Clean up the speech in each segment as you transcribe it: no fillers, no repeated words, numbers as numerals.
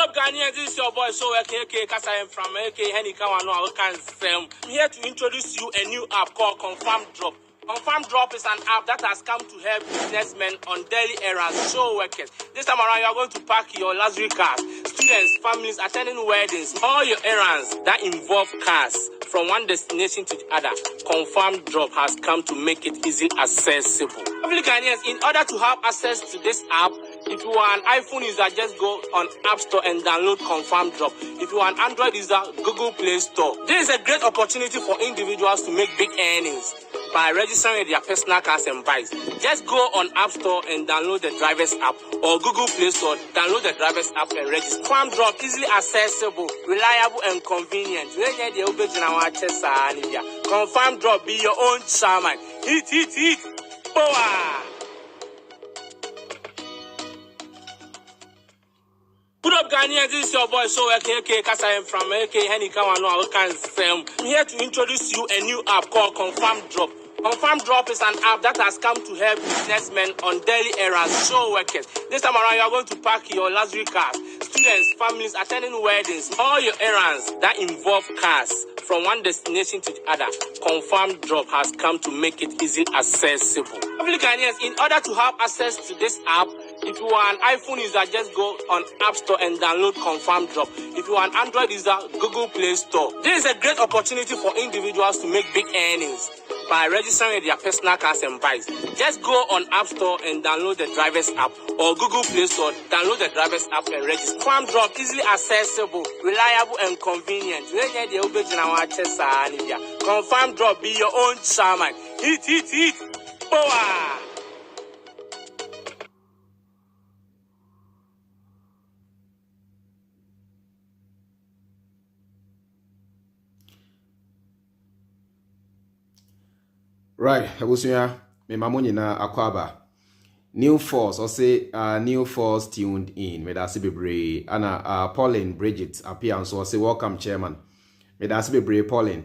up, Ghanaians? This is your boy, so okay, cause I am from AK Henny Kawano. I'm here to introduce you a new app called Confirm Drop. Confirm Drop is an app that has come to help businessmen on daily errands, show workers. This time around, you are going to pack your luxury cars, students, families attending weddings, all your errands that involve cars from one destination to the other. Confirm Drop has come to make it easily accessible. Ghanaians, in order to have access to this app, if you are an iPhone user, just go on App Store and download Confirm Drop. If you are an Android user, Google Play Store. This is a great opportunity for individuals to make big earnings by registering their personal cars and bikes. Just go on App Store and download the driver's app, or Google Play Store, download the driver's app and register. Confirm Drop, easily accessible, reliable and convenient. Confirm Drop, be your own shaman. Hit. Power! Put up, Ghanaians, this is your boy, so okay, cause I am from AK Henny Kawano. I'm here to introduce you a new app called Confirm Drop. Confirm Drop is an app that has come to help businessmen on daily errands, show workers. This time around, you are going to pack your luxury cars, students, families attending weddings, all your errands that involve cars from one destination to the other. Confirm Drop has come to make it easily accessible. Ghanaians, in order to have access to this app, if you are an iPhone user, just go on App Store and download Confirm Drop. If you are an Android user, Google Play Store. This is a great opportunity for individuals to make big earnings by registering their personal cars and bikes. Just go on App Store and download the driver's app, or Google Play Store, download the driver's app and register. Confirm Drop, easily accessible, reliable and convenient. Confirm Drop, be your own shaman. Hit. Power! Right, Abusuya, me mamoni na akwaba. New force, or say new force tuned in. Me da sibibre. Ana Pauline Bridget appear so say welcome chairman. Me da sibibre Pauline.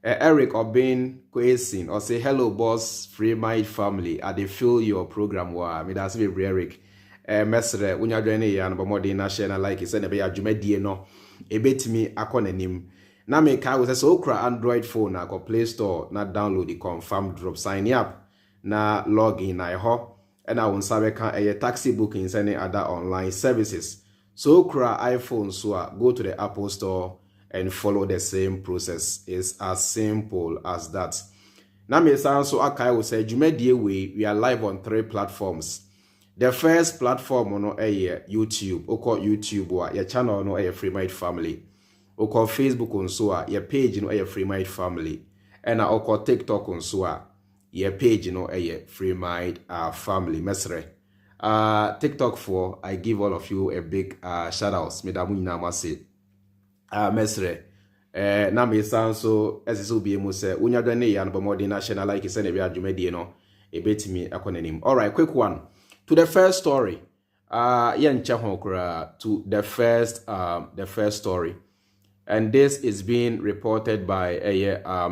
Eric Aban Kwesin or say hello boss Freemind family. I dey feel your program wa. Me da sibibre Eric. Mesre unya joine ya no bomodi na share na like say na be adwumadie no. Ebetimi akonanim. Na me ka wo say so okra Android phone na go Play Store na download the Confirm Drop, sign up na login na ho and I won sabe kan taxi bookings and other online services. So okra iPhone so go to the Apple Store and follow the same process. It's as simple as that. Na me sound so akai wo say dwumadie we are live on 3 platforms. The first platform no YouTube. Oko YouTube wa your channel no Freemind family. Oko Facebook on so your page no Freemind family. And oko TikTok on so your page no Freemind family. Mesre. TikTok for I give all of you a big shout outs. Medamu ina mase. Mesre. Na me sound so as is be mo say unya dwane ya no bomodi national like say na be adwumadi no e betimi akonanim. All right, quick one. To the first story. To the first story. And this is being reported by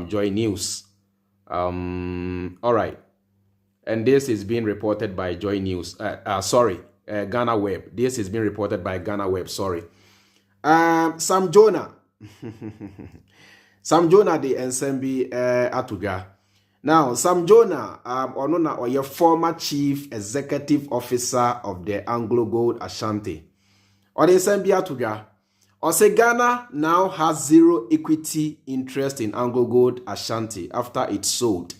Joy News. All right. And this is being reported by Joy News. Ghana Web. This is being reported by Ghana Web. Sorry. Sam Jonah. Sam Jonah the Ensemble Atuga. Now, Sam Jonah, or your former chief executive officer of the Anglo Gold Ashanti. Or the Ensemble Atuga. Or say Ghana now has zero equity interest in Anglo Gold Ashanti after it sold.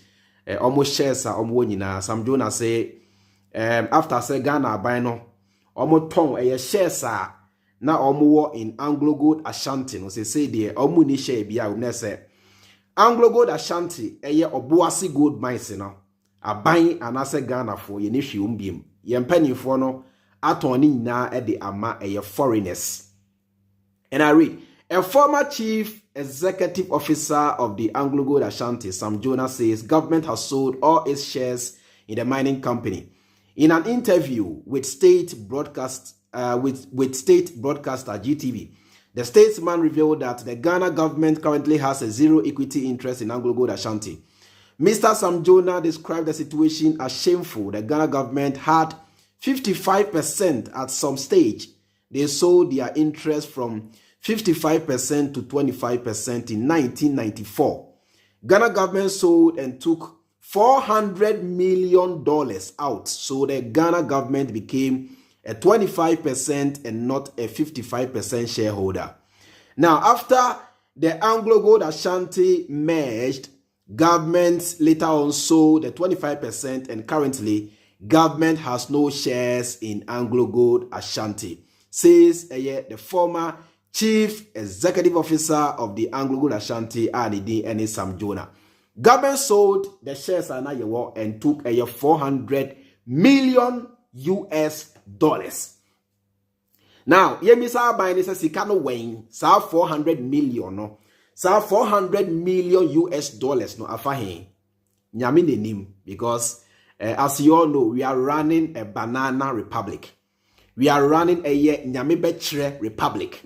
Almost shares are almost Sam Jonah say after say Ghana buy no almost ton shares are now almost in Anglo Gold Ashanti. No say the almost ni share biya say Anglo Gold Ashanti Obuasi gold mines no Aban anase Ghana for ye ni hwumbiem ye mpanifo no atoni nyina de ama foreigners. And I read, a former chief executive officer of the Anglo Gold Ashanti, Sam Jonah, says government has sold all its shares in the mining company. In an interview with state broadcaster GTV, the statesman revealed that the Ghana government currently has a zero equity interest in Anglo Gold Ashanti. Mr. Sam Jonah described the situation as shameful. The Ghana government had 55% at some stage. they sold their interest from 55% to 25% in 1994. Ghana government sold and took $400 million out. So the Ghana government became a 25% and not a 55% shareholder. Now, after the Anglo Gold Ashanti merged, government later on sold the 25%, and currently government has no shares in Anglo Gold Ashanti, says the former Chief Executive Officer of the Anglo Gold Ashanti, and Sam Jonah. Government sold the shares and took $400 million. Now, Yemisa Aban is a Sikano Wayne, sa 400 million, no, sa 400 million US dollars, no, afahin. Nyamine nim, because as you all know, we are running a banana republic. We are running a Nyamibetre republic.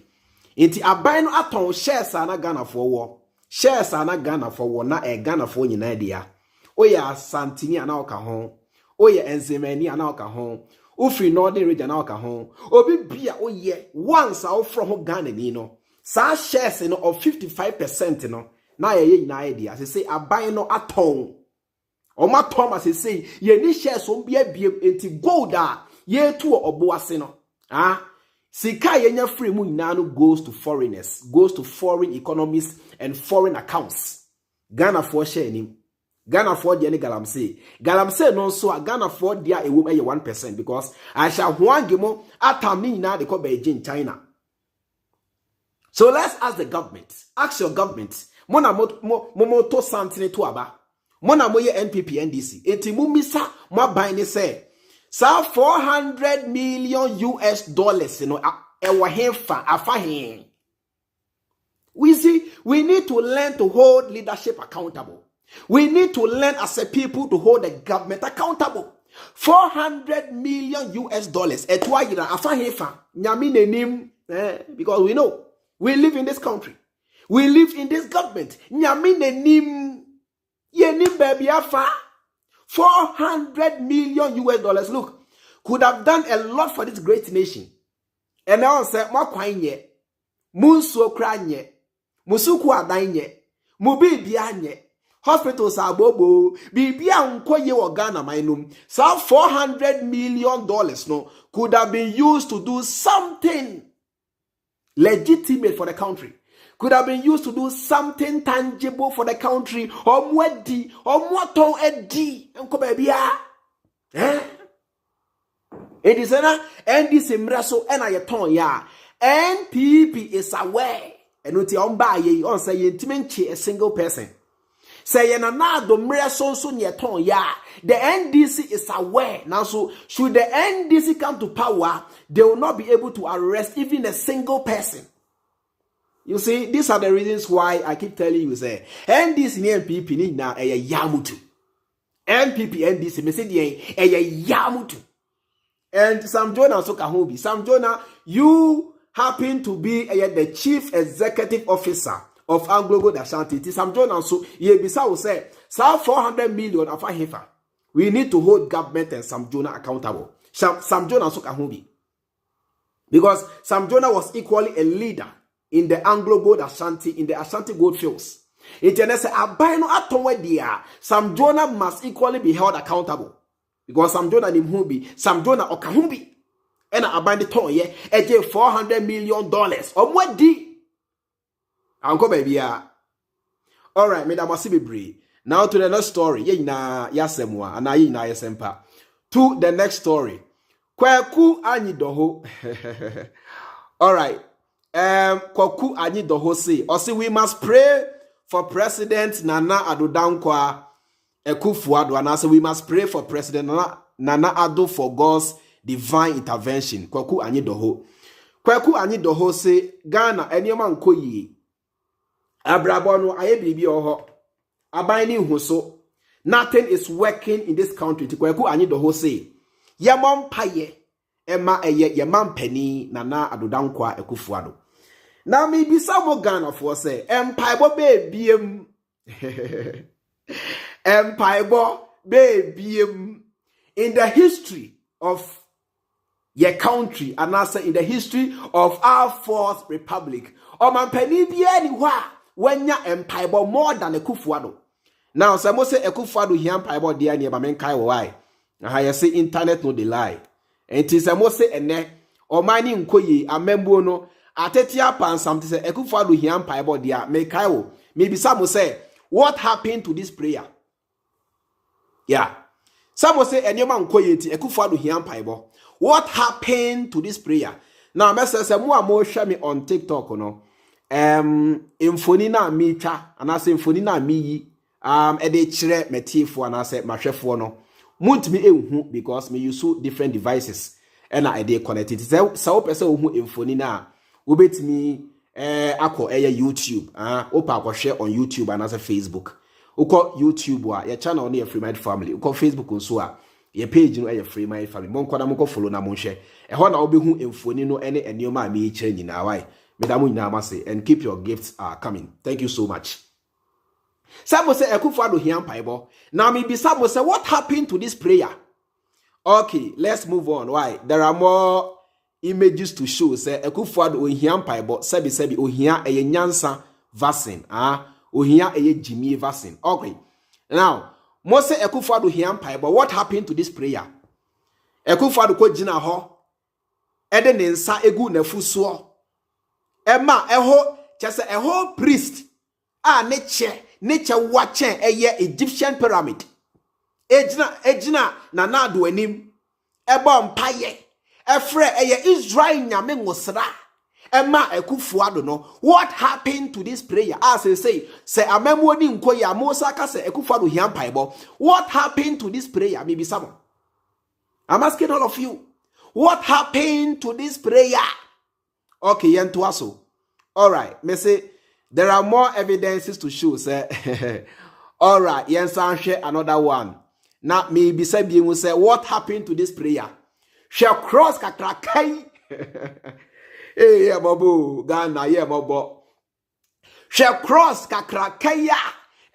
Inti Aban no aton shares ana Ghana for war. Shares ana Ghana for war, na Ghana for nyina Oya Santini ana oka ho. Oya Enzemeni ana oka ho. Ufri Northern region na oka ho. Obi bia oye once a from ho Ghana ni no. Sa shares no of 55% no. Na ye nyina idea. Se Aban no aton. O ma Thomas say ye ni shares on bia enti gold a ye tu oboase no. Sika yenya free mu nyina goes to foreigners, goes to foreign economies and foreign accounts. Ghana for share ni. Ghana for the galamsey. Galamsey no so a Ghana for dia a woman 1% because Aisha Huang gemo atamni na they call Beijing China. So let's ask the government. Ask your government. Mona moto santine to aba. Mona moye NPP NDC. Eti mu misa mo ban ni say. So 400 million US dollars, you know, we see, we need to learn to hold leadership accountable. We need to learn as a people to hold the government accountable. 400 million US dollars. Because we know, we live in this country. We live in this government. 400 million US dollars. Look, could have done a lot for this great nation. And now say, "Ma kwanye, munso kranye, musuku adanye, mubi bianye, hospitals abobo, bibia unkoye wagana mainum." So $400 million no could have been used to do something legitimate for the country. Could have been used to do something tangible for the country. Or mwedi, or mwaton edi. Enko bebia. It is na NDC mreso ena yeton ya. NPP is aware. And uti omba ye on say yentimenchi a single person. Say yenana do mreso so yeton ya. The NDC is aware. Now so should the NDC come to power, they will not be able to arrest even a single person. You see, these are the reasons why I keep telling you, say, NDC ni NPP ni na yamutu. NPP NDC me say yamutu. And Sam Jonah so kahobi. Sam Jonah, you happen to be the chief executive officer of Anglo Gold Ashanti. Sam Jonah so ye bisa will say, "Sa 400 million afa hefa. We need to hold government and Sam Jonah accountable." Sam Jonah so kahobi. Because Sam Jonah was equally a leader in the Anglo Gold Ashanti, in the Ashanti gold fields. It is a Aban no atonwe dia. Sam Jonah must equally be held accountable. Because Sam Jonah nimhubi, Sam Jonah okahumbi. Ena Aban de ton ye, eje $400 million. Omwedi. Anko baby ya. Alright, Madam Asibibre. Now to the next story. Ye na yasemwa, ana ye na yasempa. To the next story. Kweku anyi doho. Alright. Kwaku Anyi Dohose. Or we must pray for President Nana Addo Akufo Addo. And I say we must pray for President Nana Addo for God's divine intervention. Kwaku Anyi Doho. Kwaku Anyi Dohose. Ghana enyoma nkoyi. Abrabono aye bibi oho. Abaini huso. Nothing is working in this country. Kwaku Anyi Dohose. Yamon paye. Emma eye yamam penny Nana Addo Akufo Addo. Now maybe some Ghana for say Empire baby Empire baby in the history of your country and also in the history of our fourth republic. Man penny be anywhere when ya empire more than Akufo Addo. Now some say Akufo Addo here empire dear near men kai why. Now you say internet no dey lie. And it is a most say ene or mining nkoye amembo no atetia pan something say Akufo Addo here empire dear me kai. Maybe some will say what happened to this prayer? Yeah. Some will say enema nkoye ti Akufo Addo here empire. What happened to this prayer? Now, Mr. More share me on TikTok, no. Infonina mi cha, and I say infonina mi ede chire metifo and I say mashefo no. Mut me ehu because me use different devices and I dey connected. So person who infonina ubet me ako YouTube opa ko share on YouTube and as a Facebook. Uko YouTube wa your channel on your Freemind family. Uko Facebook nso a your page no Freemind family. Mon kwada mo ko follow na mon share. Ehon na obehu emfoni no ene enioma me che nyina why. Medamu nyina amase and keep your gifts coming. Thank you so much. Some say Akufo Addo here paibo. Now me be some say what happened to this prayer? Okay, let's move on. Why? There are more images to show. Say Akufo Addo here paibo. Sebi ohia eye nyansa vaccine. Ohia eye Jimmy vaccine. Okay. Now, mo say Akufo Addo here paibo. What happened to this prayer? Akufo Addo ko jina ho. Ede ne nsa egu nafuso. Emma eho chese eho priest neche wachen eye Egyptian pyramid ejina na nado anim ebo mpaye efre eye Israel nyame ngosra Emma Akufo Addo no. What happened to this prayer? As they say amemo ni nkoyi amosa ka se Akufo Addo hia mpaibo. What happened to this prayer? Maybe someone. I'm asking all of you. What happened to this prayer? Okay, yentuaso. All right, me say there are more evidences to show. Say, all right, share another one. Now maybe say what happened to this prayer? Shall cross kakrakai. Hey, yeah, babu, Ghana, yeah, babu. Shall cross kakrakaya.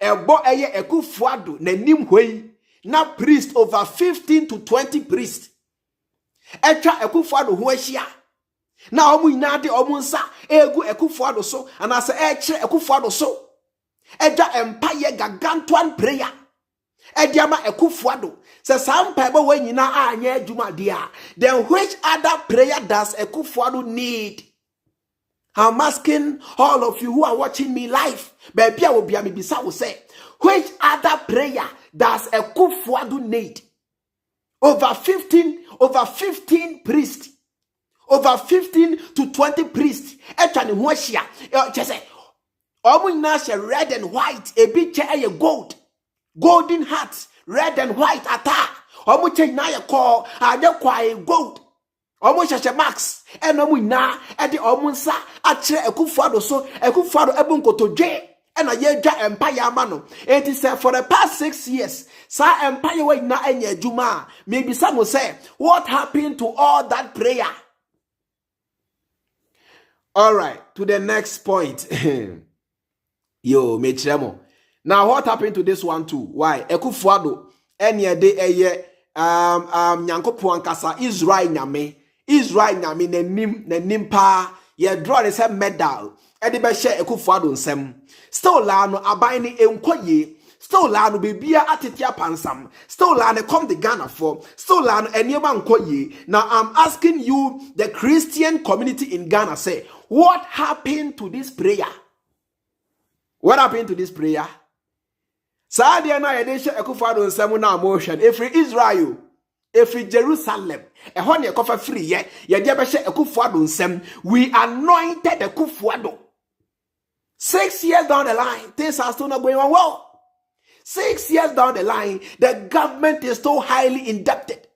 Ebo eye Akufo Addo nenim hwei. Na priest over 15 to 20 priests. Echa Akufo Addo ho ahia. Na omu inade omu nsa egu Akufo Addo so and asa eche Akufo Addo so. Eja empire gargantuan prayer. Ediama Akufo Addo. Se sampa ebo we nyina anye adwuma dia. Then which other prayer does Akufo Addo need? I'm asking all of you who are watching me live. Baby, I will be bisa will say, which other prayer does Akufo Addo need? Over 15 priests. Over 15 to 20 priests. Etwani huashia. Chese. Omu inashe red and white. Ebi che eye gold. Golden hats. Red and white ata. Omu che na ye call. Ade kwa e gold. Omu shashe max. Omu ina. Ede omu nsa. Achire Akufo Addo so. Akufo Addo ebun kotoje. Ena yeja empire mano. It is for the past 6 years. Sa empire we na enye juma. Maybe some will say, what happened to all that prayer? All right, to the next point. Yo, mechiremo. Now, what happened to this one too? Why? Akufo Addo enye de eye nyankopon kasa Israel nyame nenim pa ye draw the same medal. Edi be share Akufo Addo nsem. Still la no Aban ni enkoye. Still la no bibia atetia pansam. Still la no come the Ghana for. Still la no eniema nkoye. Now I'm asking you, the Christian community in Ghana, say, what happened to this prayer? What happened to this prayer? Sadia na yedesha Akufo Addo nsem na motion. Every Israel, every Jerusalem, ehon ye kofa free ye de be share Akufo Addo nsem. We anointed Akufo Addo. 6 years down the line, things are still not going on well. 6 years down the line, the government is so highly indebted.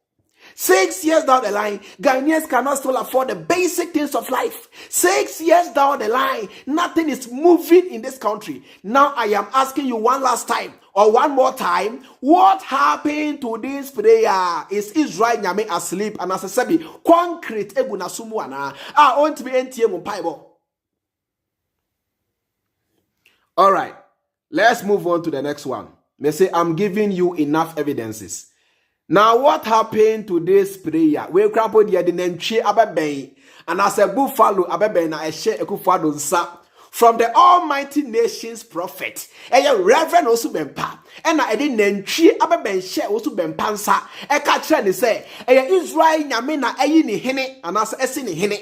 6 years down the line, Ghanaians cannot still afford the basic things of life. 6 years down the line, nothing is moving in this country. Now I am asking you one last time, or one more time, what happened to this prayer? Is Israel nyame asleep? And as I said, concrete eguna sumuana. I want to be NTM Bible. All right, let's move on to the next one. They say, I'm giving you enough evidences. Now, what happened to this prayer? We crappled the nentri ababeng, and as a buffalo ababeng na eshe Akufo Addo nsa from the Almighty Nations prophet. Reverend also bempa, and I didn't nentri ababeng share also bempansa. Catch and say, Israel nyamena ni hene, and as esini hene.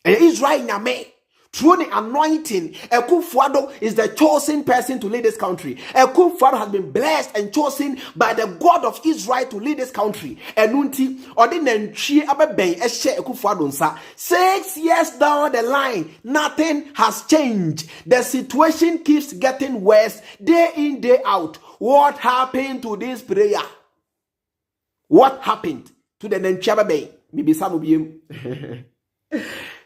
Israel nyame. Through the anointing, Akufo Addo is the chosen person to lead this country. Akufo Addo has been blessed and chosen by the God of Israel to lead this country. Enunti, ordinary ababeng eshe Akufo Addo nsa. 6 years down the line, nothing has changed. The situation keeps getting worse day in, day out. What happened to this prayer? What happened to the nentri ababeng? Maybe some of you.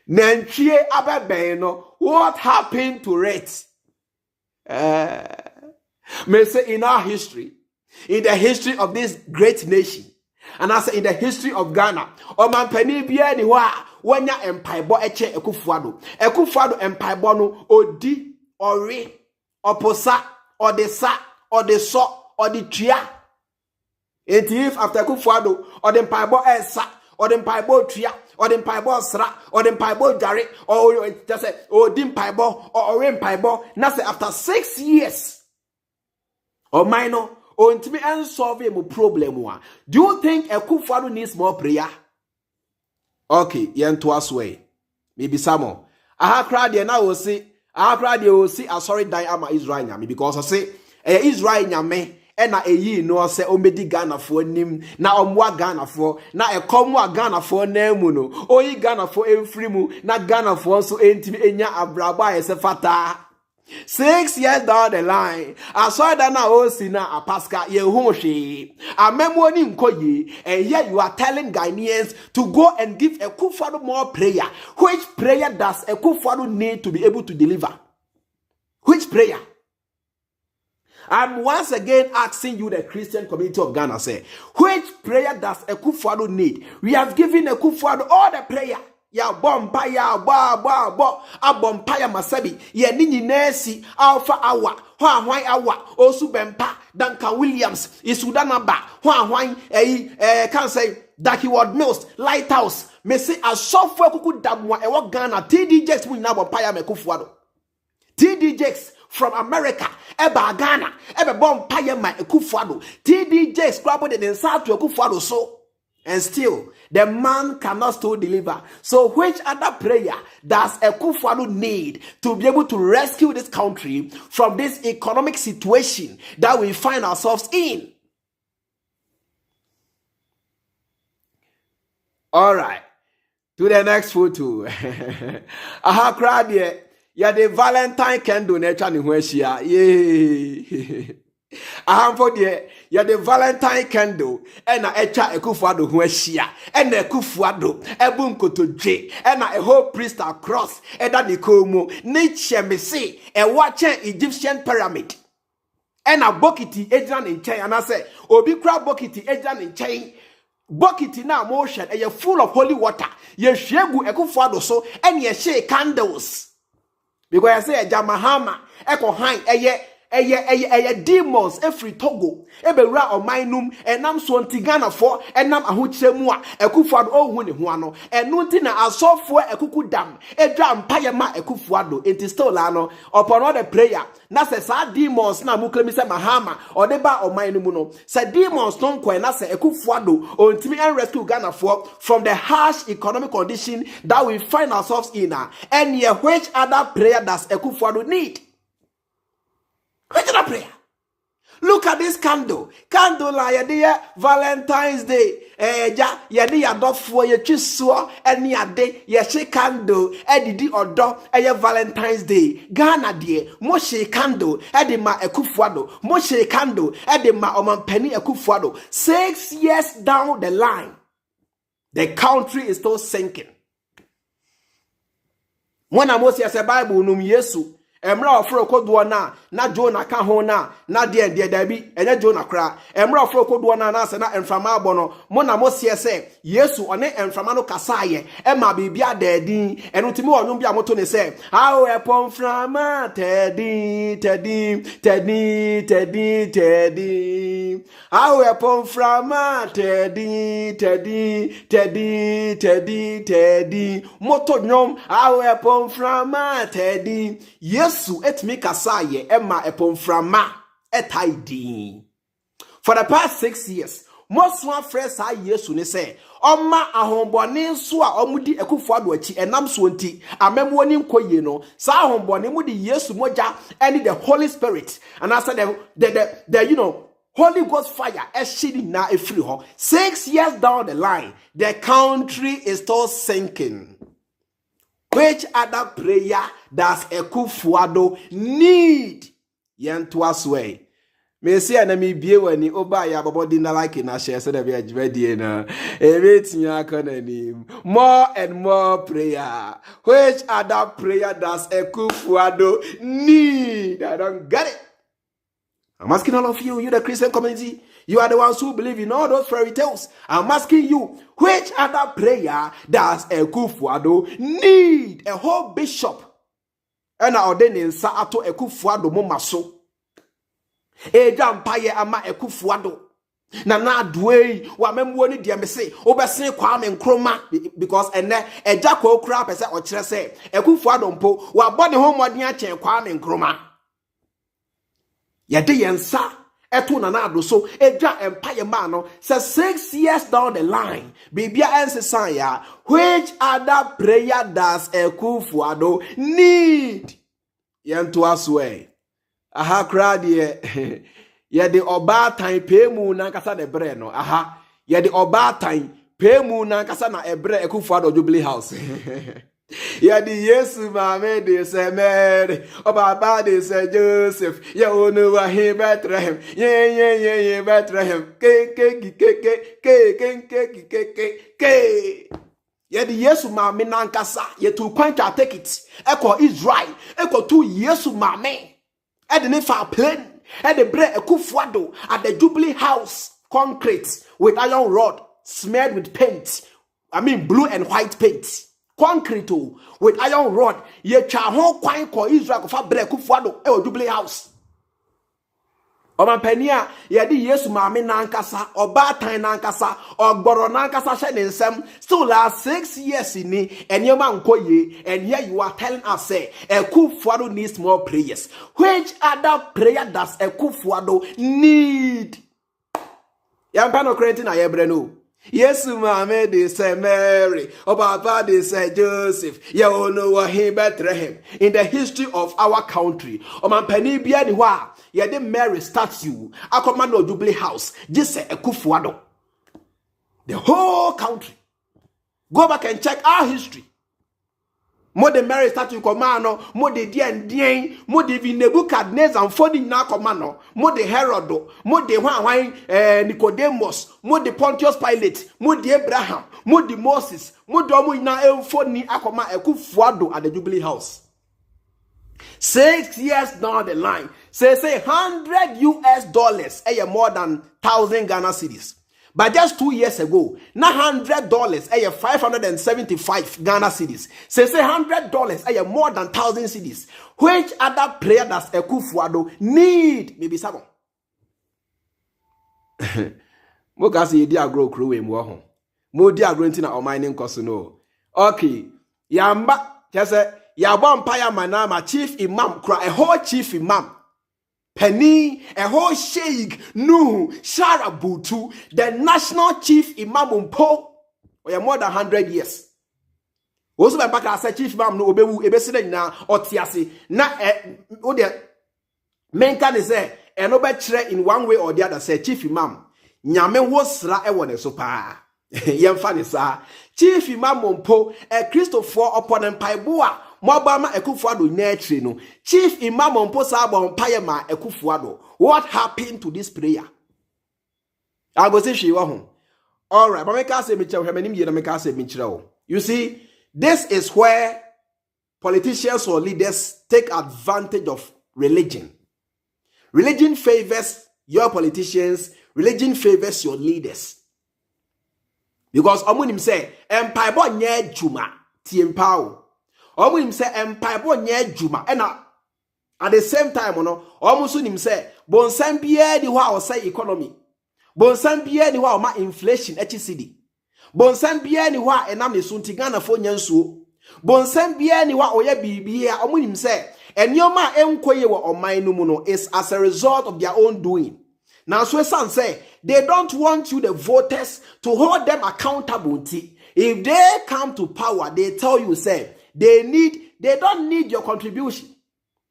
Nentrie ababeno, what happened to it? May say in our history, in the history of this great nation, and I say in the history of Ghana, Oman Penny Biani wa wanya empaibo eche Akufo Addo. Akufo Addo empaibo no odi, ori, oposa, odesa, odeso, oditria. And if after Akufo Addo, odempaibo esa, odempaibo tria, or the paibo sra, or the paibo jare, or just say, or dim paibo, or rim paibo. Now say after 6 years, or minor, or to me unsolve a problem. Do you think Akufo Addo needs more prayer? Okay, yen to us way. Maybe some more. I have cried and I will see. I have cried you will see. I sorry die ama Israel nyame because I say Israel nyame. Ena eyi no se omedi Ghana for nim na omwa Ghana for na ekomwa Ghana for na mu no oyi Ghana for emfiri mu na Ghana for so entimi enya abraba ese fata 6 years down the line I saw that na o si na apaska ye hu hwe amemo ni nkoyi and here you are telling Ghanaians to go and give Akufo Addo more prayer. Which prayer does Akufo Addo need to be able to deliver? Which prayer? I'm once again asking you, the Christian community of Ghana, say, which prayer does Akufo Addo need? We have given Akufo Addo all the prayer. Ya bompa ya ba abompa ya masabi ya nini nesi alpha awa hwan awa osu bempa Duncan Williams isudana ba hwan can say Daki Ward Mills Lighthouse me say a software kuku damwa ewo Ghana TDJs mu na bompa ya Akufo Addo TDJs from America, eba Ghana, eba bompa ya ma Akufo Addo. TDJ scrabbled the inside to Akufo Addo so, and still the man cannot still deliver. So which other prayer does Akufo Addo need to be able to rescue this country from this economic situation that we find ourselves in? All right, to the next photo. Aha crowd here. Ya the Valentine candle nature ni hweshia. Yay. Ahamfo de ya the Valentine candle ena echa Akufo Addo hweshia. Ena Akufo Addo ebu nkotodwe ena a whole priest across eda ni komo ni chemese e wache Egyptian pyramid. Ena bokiti ejina ni nchen anase obi kra bokiti ejina ni nchen. Bokiti na motion e full of holy water. Ye hwegu Akufo Addo so ena ye share candles. Because I say Jamahama, Echo Hine, demons, every Togo, Ebera or Mainum, and Nam Swantigana for, and Nam Ahuchemua, Akufo Addo Huano, and Nuntina a software a cuckoo dam, a drum Payama, Akufo Addo, it is Stolano, upon other prayer. Nasa sa demons na muklemisa Mahama, or Deba or Mainumuno, sa demons don't quite Nasa Akufo Addo, or Timmy and rescue Ghana for from the harsh economic condition that we find ourselves in. And yet, which other prayer does Akufo Addo need? Which other prayer? Look at this candle. Candle la yade Valentine's Day. Yade yadofo ye chiswa eni yade ye she candle edidi odo Valentine's Day. Ghana de mo she candle edi ma Akufo Addo. Mo she candle edi ma omanpeni Akufo Addo. 6 years down the line, the country is still sinking. When I was say Bible num Yesu. Emra ofro koduo na Jonah ka ho na de dabi enye Jonah kra emra ofro koduo na se na emframa abono mo na mo sie se Yesu one emframa no kasaye e ma bibia dadin enu timi onum bia moto ne se how e pomframa tedi Awe pon frama tedi tedi tedi tedi tedi moto nyom awe pon frama tedi Yesu etimi kasaye ema epon frama etaidi. For the past 6 years, most one friends are Yesu ne say, Oma ahombone so a omudi Akufo Addo achi enam so nti amemwo ni nkoye no sa ahombone mudi Yesu moja and the Holy Spirit and I said the Holy Ghost fire eshidi na efri ho. 6 years down the line, the country is still sinking. Which other prayer does Akufo Addo need? Yentoa sway. Me see na me bie wani oba ya bobodi na like na share so that be adwedie na everything akona nim more and more prayer. Which other prayer does Akufo Addo need? I don't get it. I'm asking all of you the Christian community, you are the ones who believe in all those fairy tales. I'm asking you, which other prayer does Akufo Addo need? A whole bishop and ordaining sa ato Akufo Addo mo maso. Eja mpaye ama Akufo Addo na adwei wa memwo ni dia me say obesen kwa me nkroma because ene eja kwa okura pese o kire say Akufo Addo mpo wa body ho modin a chen kwa me nkroma yede yensa eto na ado so eja empaye ma no say 6 years down the line bibia ensesan ya. Which other prayer does Akufo Addo need? Yento aswe aha crowd ye de oba time pay mu na kasa de bre no aha ye de oba time pay mu na kasa na ebre Akufo Addo Jubilee House ye de Yesu mame de say Mary oba ba de say Joseph ye onu wa he Bethlehem ye Bethlehem ke ye de Yesu mame na kasa ye to kwanta take it eko Israel eko to Yesu mame and the nefa plane and the bread Akufo Addo at the Jubilee House concrete with iron rod smeared with paint. I mean blue and white paint. Concrete with iron rod. Ye cha ho kwan ko Israel fa bread Akufo Addo e Jubilee House. Oman penia ye di Yesu mame nankasa oba tan nankasa ogboro nankasa hye ne nsem still last 6 years ni enyema nkoye and here you are telling us say Akufo Addo needs more prayers. Which other prayer does Akufo Addo need? Yampa no creating na yebre no. Yesu mame de say Mary, Papa de say Joseph, ye ono wa he Bethlehem. In the history of our country, oman pani bia ni wa ye de Mary statue akoma no Jubilee House just say Akufo Addo. The whole country, go back and check our history. Mo de Mary statue komano, mo de dien, mo de Nebukadnezar fodi na komano, mo de Herod, mo de Nicodemus, mo de Pontius Pilate, mo de Abraham, mo de Moses, mo de omo ina emfoni akoma Akufo Addo at the Jubilee House. 6 years down the line, say $100 US more than 1,000 Ghana cedis. But just 2 years ago, now $100 575 Ghana cedis. Say $100 more than 1,000 cedis. Which other prayer does Akufo Addo need? Maybe some. Mo kasi ye dia grow crew we mo ho. Mo dia grow ntina o mining cost no. Okay. Yamba just ya empire manama chief imam kra a whole chief imam. Penny, a whole sheikh, Nuhu, Sharabutu, the national chief imam umpo, or more than 100 years. Also, by back as a chief imam no obewu ebeside na otiasi na ode men can say and no betre in one way or the other say chief imam nyame wo sra e won so pa yemfa ne sa chief imam umpo a Christopher upon empire Mobama Akufo Addo netri no. Chief Imam Mposa Abon Payema Akufo Addo. What happened to this prayer? I go say she wa ho. All right, but make us say me chew hemanim ye na make us say me chira. You see, this is where politicians or leaders take advantage of religion. Religion favors your politicians, religion favors your leaders. Because omunim say empire bo nye juma ti empower. Omu say empire bo nye juma ena at the same time no omu so nim say bonsam bia di ho a say economy Bonsan biya ni wa ma inflation HCD. Bonsan biya ni wa enam ne sunti Ghana fo nyansuo. Bonsan biya ni wa oya bibia omunim se enyoma enkoye wo oman no mu no is as a result of their own doing. Now so some say they don't want you the voters to hold them accountable. If they come to power, they tell you say they don't need your contribution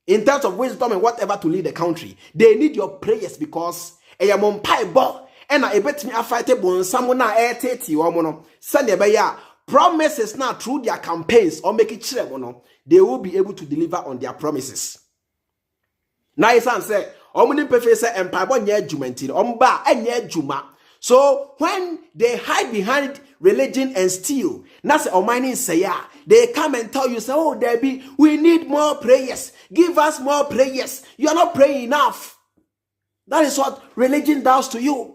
in terms of wisdom and whatever to lead the country. They need your prayers because and I bet me I fight a someone send a promises now through their campaigns or make it sure they will be able to deliver on their promises. Now it's say so when they hide behind religion and steal, that's Almighty say they come and tell you, say, oh Debbie, we need more prayers. Give us more prayers. You are not praying enough. That is what religion does to you.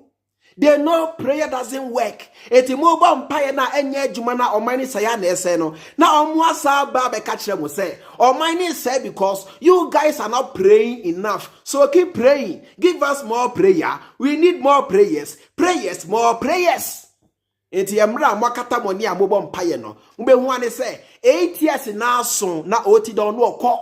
They know prayer doesn't work. Eti mo ba mpaye na enye adwuma na omani say ya na ese no. Na omuasa ba be ka kire mo say, omani say because you guys are not praying enough. So keep praying. Give us more prayer. We need more prayers. Prayers, more prayers. Eti emra mwakata moni a mo ba mpaye no. Mbe hu ane say 8 years na so na oti don no okọ.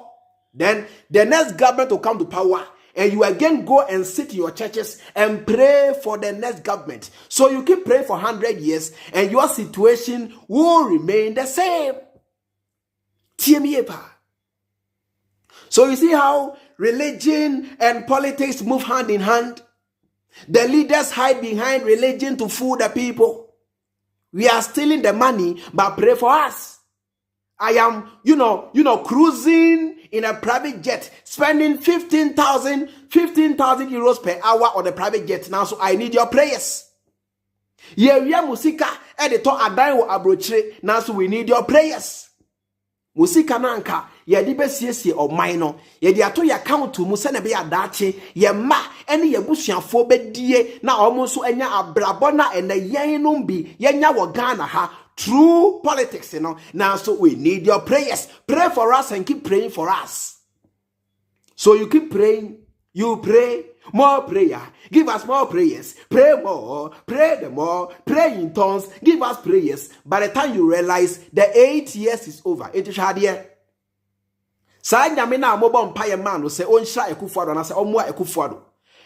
Then the next government will come to power. And you again go and sit in your churches and pray for the next government. So you keep praying for 100 years and your situation will remain the same. So you see how religion and politics move hand in hand? The leaders hide behind religion to fool the people. We are stealing the money, but pray for us. I am, cruising in a private jet, spending 15,000 euros per hour on a private jet. Now, so I need your prayers. Yeah, musika editor adan wo abrochire. Now, so we need your prayers. Musika nanka ye di besiesie o no ye di ato ya count to mu se na be ya dache ye ma ene ye busuafo bedie na omo so enya abrabo na ene yen no bi ye nya wo Ghana ha. True politics, Now, so we need your prayers. Pray for us and keep praying for us. So you keep praying. You pray. More prayer. Give us more prayers. Pray more. Pray the more. Pray in tongues. Give us prayers. By the time you realize the 8 years is over. It is hard here. Sa nyamina mobile empire man will say, on sha Akufo Addo, and I say, on more Akufo Addo.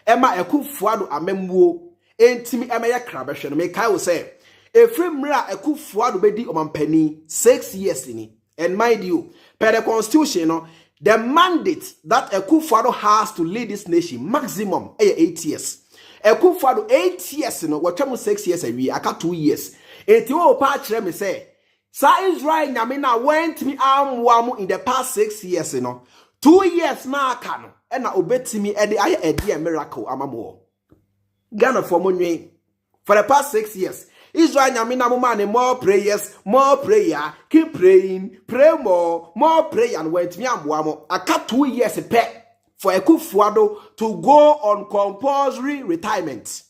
Emma Akufo Addo amemwo. Entimi emaya krabeshe. Me kai will say, Freemind Akufo Addo bedi omampani 6 years ini. And mind you, per the constitution, the mandate that Akufo Addo has to lead this nation maximum 8 years. Akufo Addo 8 years, what 6 years a year, aka 2 years. Eti o pa kire me say, sa Israel nyamina went me amwamu in the past 6 years, 2 years na aka no, e na obetimi e de aye a miracle amamo. Ghana for monwe for the past 6 years. Israel nyamina mumane more prayers, more prayer, keep praying, pray more prayer, and went me amwamo. Aka 2 years pe for Akufo Addo to go on compulsory retirement.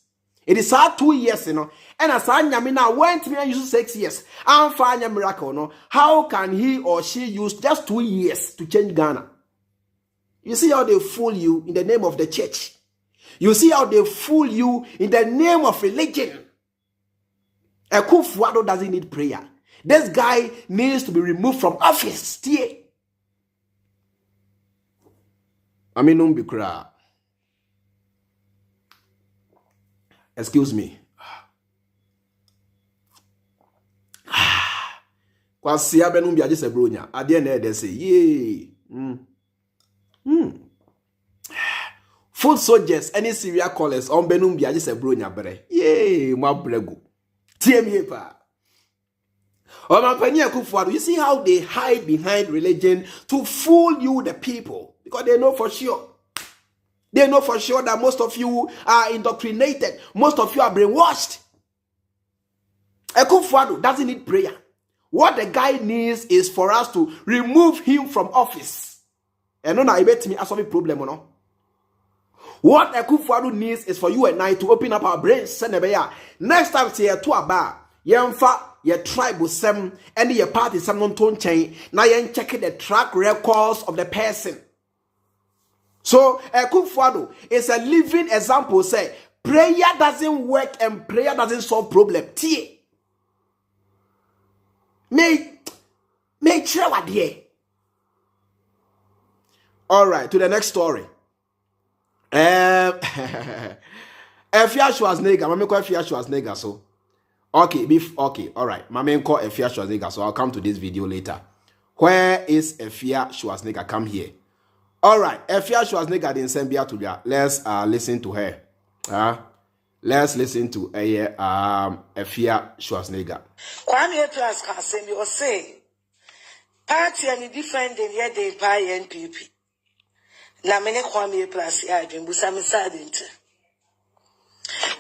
It is hard 2 years, and as nyamina went me and use 6 years. And find a miracle, how can he or she use just 2 years to change Ghana? You see how they fool you in the name of the church. You see how they fool you in the name of religion. Akufo Addo doesn't need prayer. This guy needs to be removed from office. I mean, don't be cry. Excuse me. Kwasi abenum bi agese bronya. Ade na ede say, yay. Food soldiers, any serial callers on benum bi agese bronya bere. Yay, ma brego. You see how they hide behind religion to fool you, the people, because they know for sure. They know for sure that most of you are indoctrinated. Most of you are brainwashed. Akufo Addo doesn't need prayer. What the guy needs is for us to remove him from office. And no, I bet me a solve problem, no. What Akufo Addo needs is for you and I to open up our brains. Next time, say to Aban, yemfa your tribe with some and your party some non tone chain. Now you check the track records of the person. So Akufo Addo is a living example. Say Prayer doesn't work and prayer doesn't solve problem. Tie. May try what there. All right, to the next story. Afia Schwarzenegger. Mama call Afia Schwarzenegger. So, okay, all right. Mama call Afia Schwarzenegger. So I'll come to this video later. Where is Afia Schwarzenegger? Come here. All right, Afia Schwarzenegger in Zambia today. Let's listen to her. Let's listen to Afia Schwarzenegger. Kwame Plus can send you say party and different than yet they buy NPP. Na mene Kwame Plus ya jimbusa misadint.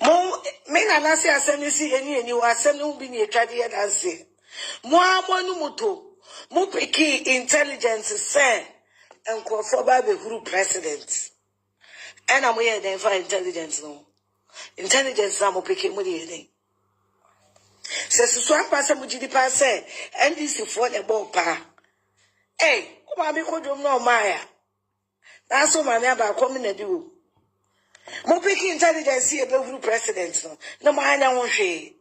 Mo mena nasi asemi si eni wa asemi ubi ni etwadi ya danse. Mo amonu muto mo peki intelligence say Akufo Addo huru president. Ena mo ye den for intelligence no. Intelligence na mo peki mo ye den. Se suswan pase mo jidi pase NDC for the ball pa. Eh, ko ma bi ko dum na o maya. That's what my neighbor coming to do. Mo peki intelligence here be huru president no. No ma anya won hwe.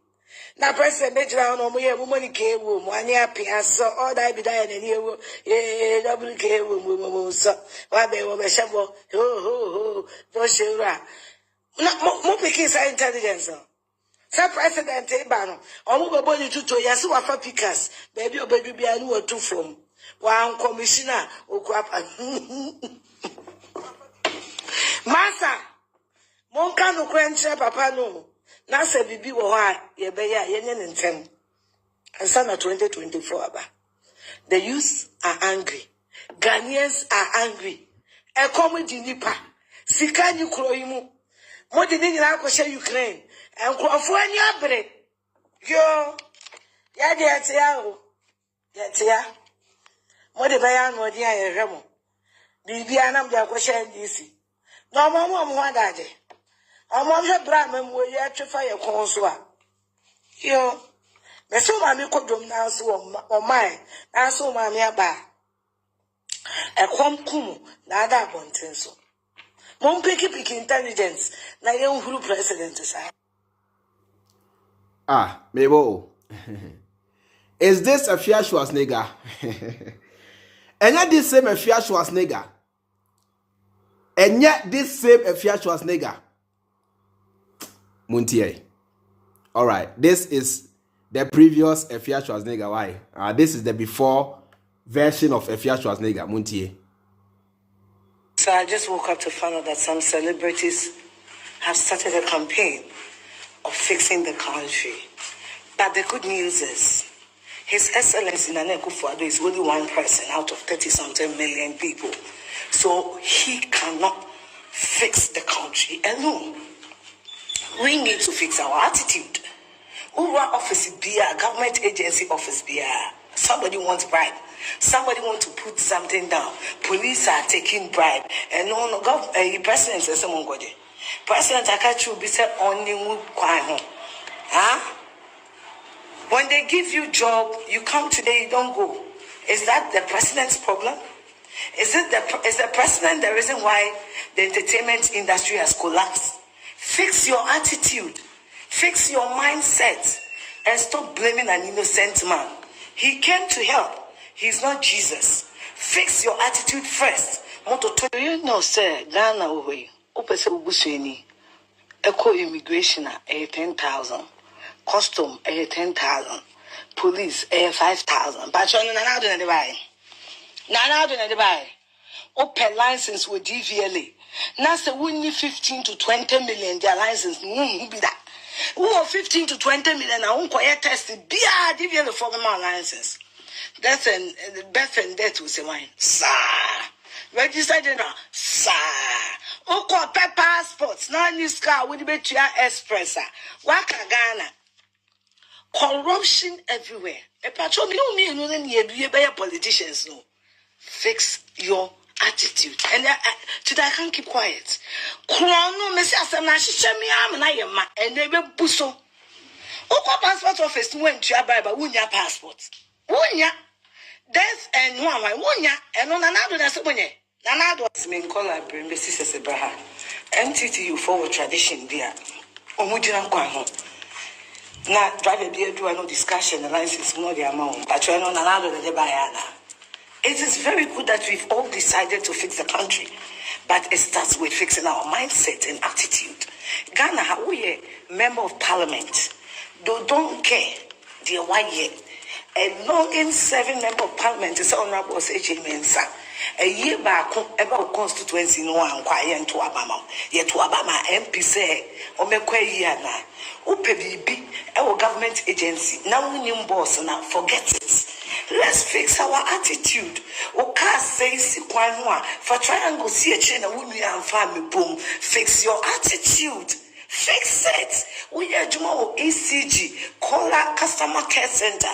Na president be jira no mo ye mo money ke wo mo anya pia so all that be die na ni ewo double ke wo mo so wa be wo be shebo ho do shura. Na mo peki sa intelligence no. Sa president e ba no omo be body tuto yesi wa fa pickers baby obedu bia ni wo tu from one commissioner okuapa. Masa monka no kwenche papa no na se bibi wo ha ye be ya ye ne ntem ansa na 2024 aba. The youth are angry, Ghanaians are angry, e comedy nipa sika ni kroyimu mo de ni na akoshe Ukraine enkrofo ani abre yo ya de atia o ya mo de be ya no de ayehwemo bibi anam de akoshe NDC no mo mo adaje omo hwe bra memo ye atwefa ye konso a yo meso ma mi kodom na so o mai na so ma mi aba e komkum na ada bonten so mo piki intelligence na ye huru president sa Mebo. Is this Afia Schwarzenegger? And yet this same Afia Schwarzenegger. And yet this same Afia Schwarzenegger. Muntie. All right. This is the previous Afia Schwarzenegger. Why? This is the before version of Afia Schwarzenegger. Muntie. So I just woke up to find out that some celebrities have started a campaign of fixing the country. But the good news is, His Excellency Akufo Addo is only one person out of 30-something million people. So he cannot fix the country alone. We need to fix our attitude. Over office be a government agency office be a somebody wants bribe. Somebody wants to put something down. Police are taking bribe. And no president says someone got it. President Akachu be said only kwai. When they give you job, you come today, you don't go. Is that the president's problem? Is the president the reason why the entertainment industry has collapsed? Fix your attitude, fix your mindset, and stop blaming an innocent man. He came to help. He's not Jesus. Fix your attitude first. You know, sir, Ghana away. Eco immigration 10,000, custom 10,000, police 5,000. But you're not doing the buy. Now doing the buy. Open license with DVLA. Now say we need 15 to 20 million. Their license won't be that. Who are 15 to 20 million? I won't quite test it. Be a DVLA for my license. That's an birth and death with the wine. Sir. Registered now. Sir. Oko pay passports. Now this car will be to your express. Waka Ghana. Corruption everywhere. A patrol me no be politicians no. Fix your attitude. And today I can't keep quiet. Chrono me say asem na hihye me am na yema and they be buso. Oko passport office went to your Bible wunya passport. Wunya. Death and one wunya and on another na se bunye. Nana was main color bring Mrs. Abraham. MTTU forward tradition there. Omujina Kwano. Now, drive a beer do no discussion, the license more the amount, but you know, Nana de Bayana. It is very good that we've all decided to fix the country, but it starts with fixing our mindset and attitude. Ghana, how we a member of parliament, don't care, dear white year. A long serving member of parliament is Honorable H.A. Mensa. A year back, about constituency no one quiet to Abama. Yet to Abama MP say, Omekwe Yana, Upebi, our government agency. Now we need boss now, forget it. Let's fix our attitude. Oka says, for triangle see a chain of women and family boom. Fix your attitude. Fix it. We are Jumo ECG. Call our customer care center.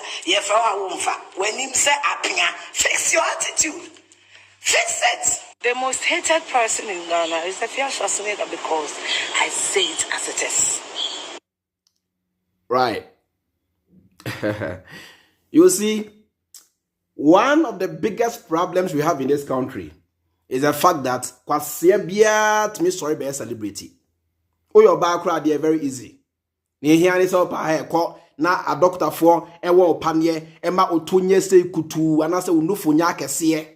When him say apia, fix your attitude. Fix it. The most hated person in Ghana is Afia Schwarzenegger because I say it as it is. Right. You see, one of the biggest problems we have in this country is the fact that kwasiebia to me sorry be a celebrity. Oh, your background they are very easy. Ni here is up na a doctor for ewo panye ema otunye se kutu anase unufo nya kese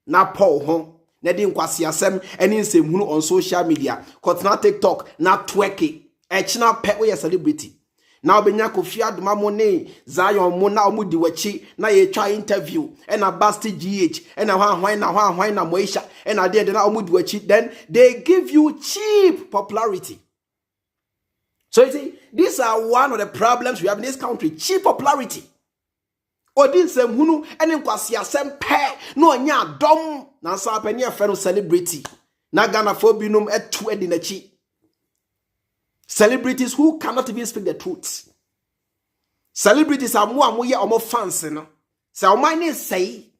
na Paul ho na di nkwasi asem eni nsem hunu on social media kotna TikTok na twerky china pe we celebrity na obenya Akufo Addo mamone Zion mo na omudi wachi na ye twa interview na Basti GH na hwan na Aisha na de na omudi wachi, then they give you cheap popularity. So you see, these are one of the problems we have in this country, cheap popularity. Odin sem hunu ene nkwasi asem pe no anya dom na sa pe ne fe no celebrity na Ghana fo binum etu edi na chi. Celebrities who cannot even speak the truth. Celebrities are more and more fans no. Se o man is say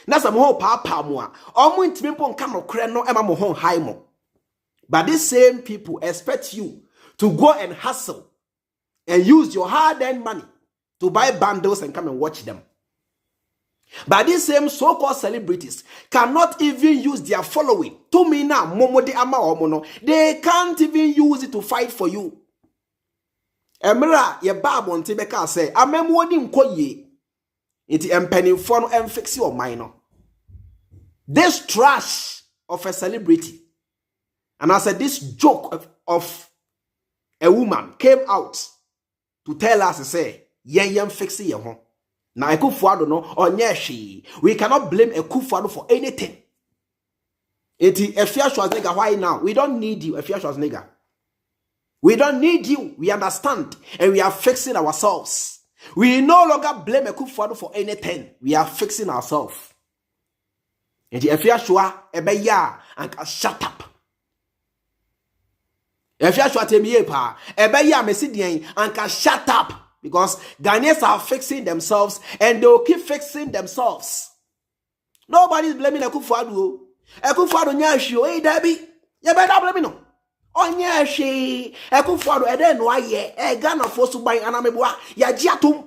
na some ho papa mo a o mo ntimi pon ka no kre no ema mo ho high mo. But these same people expect you to go and hustle and use your hard-earned money to buy bundles and come and watch them. But these same so-called celebrities cannot even use their following. To me now, momode ama omono, they can't even use it to fight for you. Emra ye babon tibeka say, amemwodi nkoye. Iti empeni for no fix your mind. This trash of a celebrity, and I said this joke of a woman came out to tell us, say, yen fix ye home. Now Akufo Addo no onye hwe. We cannot blame Akufo Addo for anything. Eti Afia Schwarzenegger, why now? We don't need you, Afia Schwarzenegger. We don't need you. We understand, and we are fixing ourselves. We no longer blame Akufo Addo for anything. We are fixing ourselves. Eti Afia Schwar ebeya and shut up. Afia Schwar temiye pa ebeya mesidien and shut up. Because Ghanaians are fixing themselves and they will keep fixing themselves. Nobody's blaming Akufo Addo. Akufo Addo nyashio, hey Debbie, you better blame me no. Oh nyashi, Akufo Addo ede no aye, Ghana for subai anameboa, ya jiatum.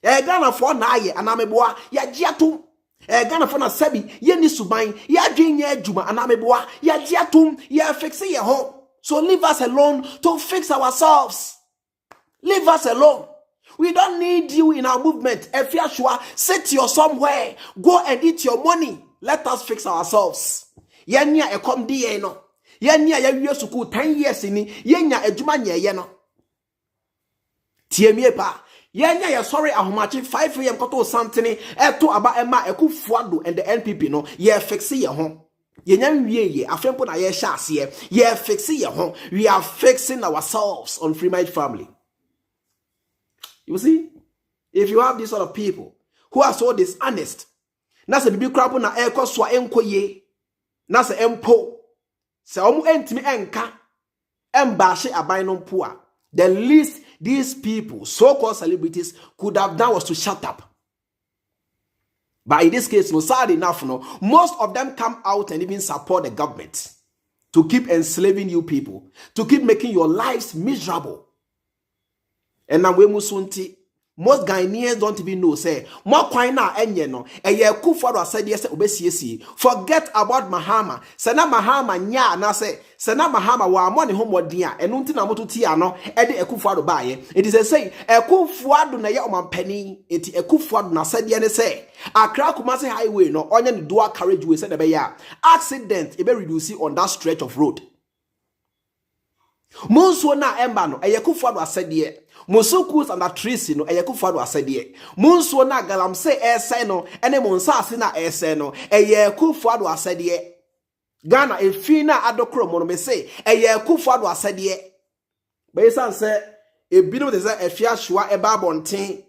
Ghana for na aye anameboa, ya jiatum. Ghana for na sebi, ye ni subai, ya dwinye juma anameboa, ya jiatum, ya fixing ye home. So leave us alone to fix ourselves. Leave us alone. We don't need you in our movement. Afia Schwar, sit you somewhere. Go and eat your money. Let us fix ourselves. Yenya e kom di ye no. Yenya ya wiye suku 10 years ni. Yenya ejuma nye ye no. Tiemie pa. Yenya ya sorry ahomachi 5 am koto santini. Eto aba ema Akufo Addo and the NPP no. Ye fixi ye hon. Yenya wiye ye. Afempo na ye shas ye. Ye fixi ye hon. We are fixing ourselves on Freemind family. You see, if you have these sort of people who are so dishonest, nasa bibi krapo na eko swa enko ye, nasa empo, se omu entimi enka, embashi Aban no poor. The least these people, so-called celebrities, could have done was to shut up. But in this case, no, sad enough, no, most of them come out and even support the government to keep enslaving you people, to keep making your lives miserable. And now we musunti Most Ghanaians don't even know, say, more coin now, and ye know, a ye Akufo Addo said yes, obesiesi. Forget about Mahama. Sena Mahama, nya, na say, Sena Mahama, wa money home dia, and untina motu tiano, edi Akufo Addo baye. It is a say, Akufo Addo na ye oman penny, eti Akufo Addo na said ye say, Accra Kumasi Highway, no, onion dual carriageway, said the ya. Accident, ebe reduce on that stretch of road. Monso na emba no, Akufo Addo said ye. Mosukus and that trees no Akufo Addo said ye. Monso na galamse ese no ene monsase na ese no Akufo Addo said ye. Ghana efina adokro mo no me say Akufo Addo said ye. But you say e binu de say Afia Schwar eba bonten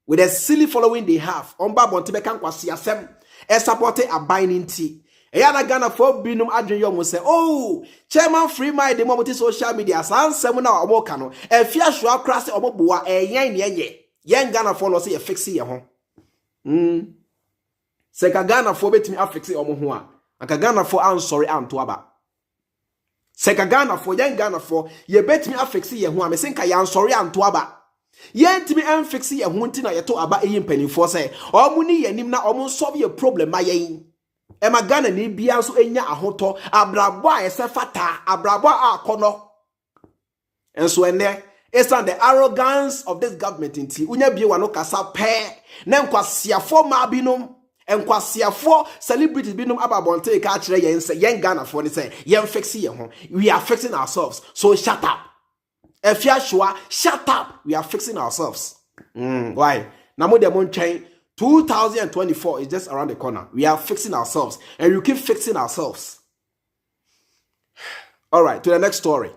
with a silly following they have on ba bonten be kan kwase asem e support Aban nti. Eyana Ghana for binum adwen yo mo say oh chairman Freemind the moment social media sansem na omo ka no Afia Schwar kra se omo boa eyan ne yen Ghana for no say e fix ye ho se ka Ghana for betimi afix omo ho a anka Ghana for ansori anto aba se ka Ghana for yen Ghana for ye betimi afix ye ho a me se nka yan ansori anto aba yen timi en fix ye ho nti na ye to aba eyin panifo say omo ni yanim na omo solve your problem ma yen Ema Ghana ni bia nso enya ahoto abrabo a ese fata abrabo a akono enso ene esan the arrogance of this government nti unya bie wa no kasa pe na nkwasiafo ma binom enkwasiafo celebrities binom ababonte ka kire yen se yen Ghana for ni say yen fix ye ho we are fixing ourselves so shut up Afia Schwar shut up we are fixing ourselves why na mo dem ntwen 2024 is just around the corner. We are fixing ourselves. And we keep fixing ourselves. All right, to the next story.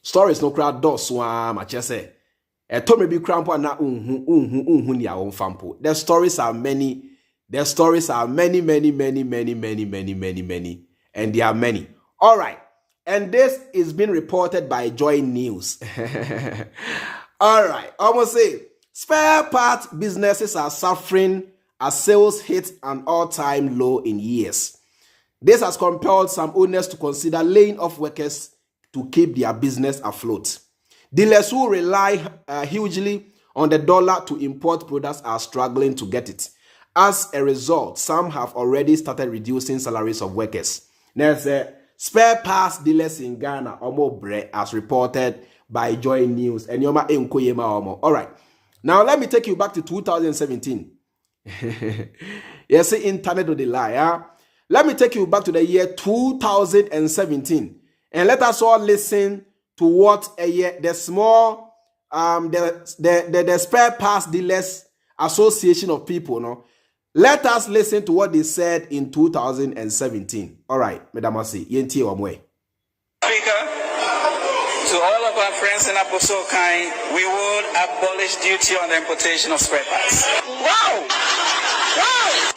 Stories no crowd does swam. I just say. Told me be crampo na ni a on fampo. The stories are many. The stories are many. And they are many. All right. And this is being reported by Joy News. All right. Almost say, spare parts businesses are suffering as sales hit an all-time low in years. This has compelled some owners to consider laying off workers to keep their business afloat. Dealers who rely hugely on the dollar to import products are struggling to get it. As a result, some have already started reducing salaries of workers. Next, spare parts dealers in Ghana omo bre as reported by Joy News and Yoma Enkoyema omo. All right. Now let me take you back to 2017. Yes, internet do the lie. Huh? Let me take you back to the year 2017 and let us all listen to what the small the spare parts dealers association of people, no. Let us listen to what they said in 2017. All right, Madam Asi, yenti omwe. Speaker, to all of our friends in Aposokai, we will abolish duty on the importation of spare parts. Wow! Wow!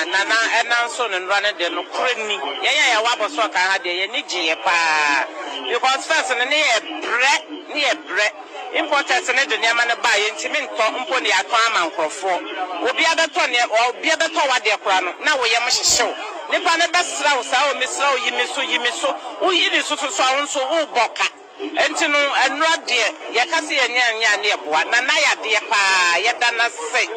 Nana Enanson and running the Nukrini. Yeah, Waboso can have the Niji pa. Because first and near bread. Importers and the Yaman buy intimate for Umponi Aquaman for will be other Tony or be other Towa de Aquano. Now we are show. Nipana best house, our Miss Low, Yimiso, who is so Boka. Entino and not dear, Yakasi and Yan near one, Nanaya dear pa, Yadana say.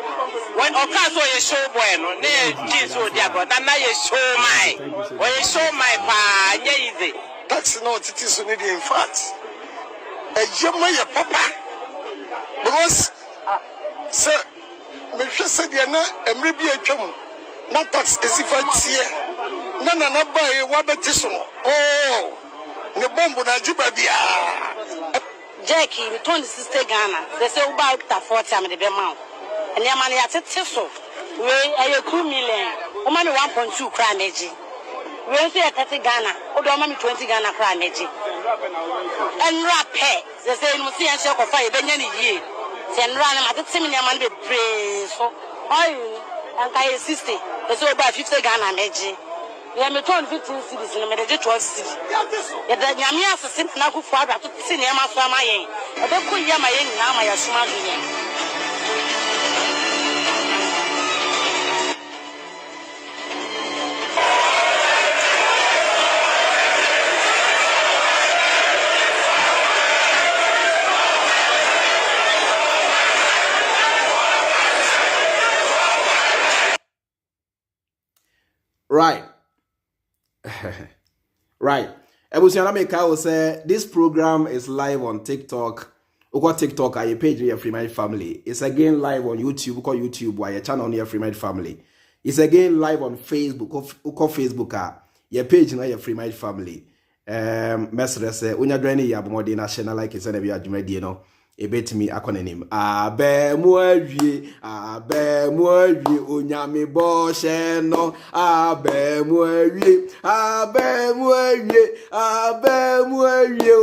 When Okaso is show bueno, near Jesus Diago, Nanaya show my, when you show my pa, yea, that's not it is only in fact. A Jemaya papa, because, sir, Monsieur Sadiana, and maybe a chum, not tax as if I see, none of buy a wabatism. Oh. ne bombo na juba bia Jackie, we told the sister Ghana. They say about 40 am the amount. And your money at it so. We are 2 million. Woman 1.2 crime energy. We say at 30 Ghana. Or do mommy 20 Ghana crime energy. And rap pay. They say no see and shake of fire Benny ye. Send run at the seminar man be praise. So and I sister. They say about 50 Ghana energy. We are 15 cities in the 12 cities. Yet the Yamia sent Akufo Addo to cinema for my yen. I don't put Yamayan now, my Asuma. Right. Right. Ebusiana Meka will say this program is live on TikTok. Uko TikTok are your page your Freemind family. It's again live on YouTube. Uko YouTube why your channel on your Freemind family. It's again live on Facebook. Uko Facebook your page na your Freemind family. Mesre say unya dwani ya bomode national like is na bia dwumadi no. Ebetimi akonenim abemuawie onyame boshe no abemuawie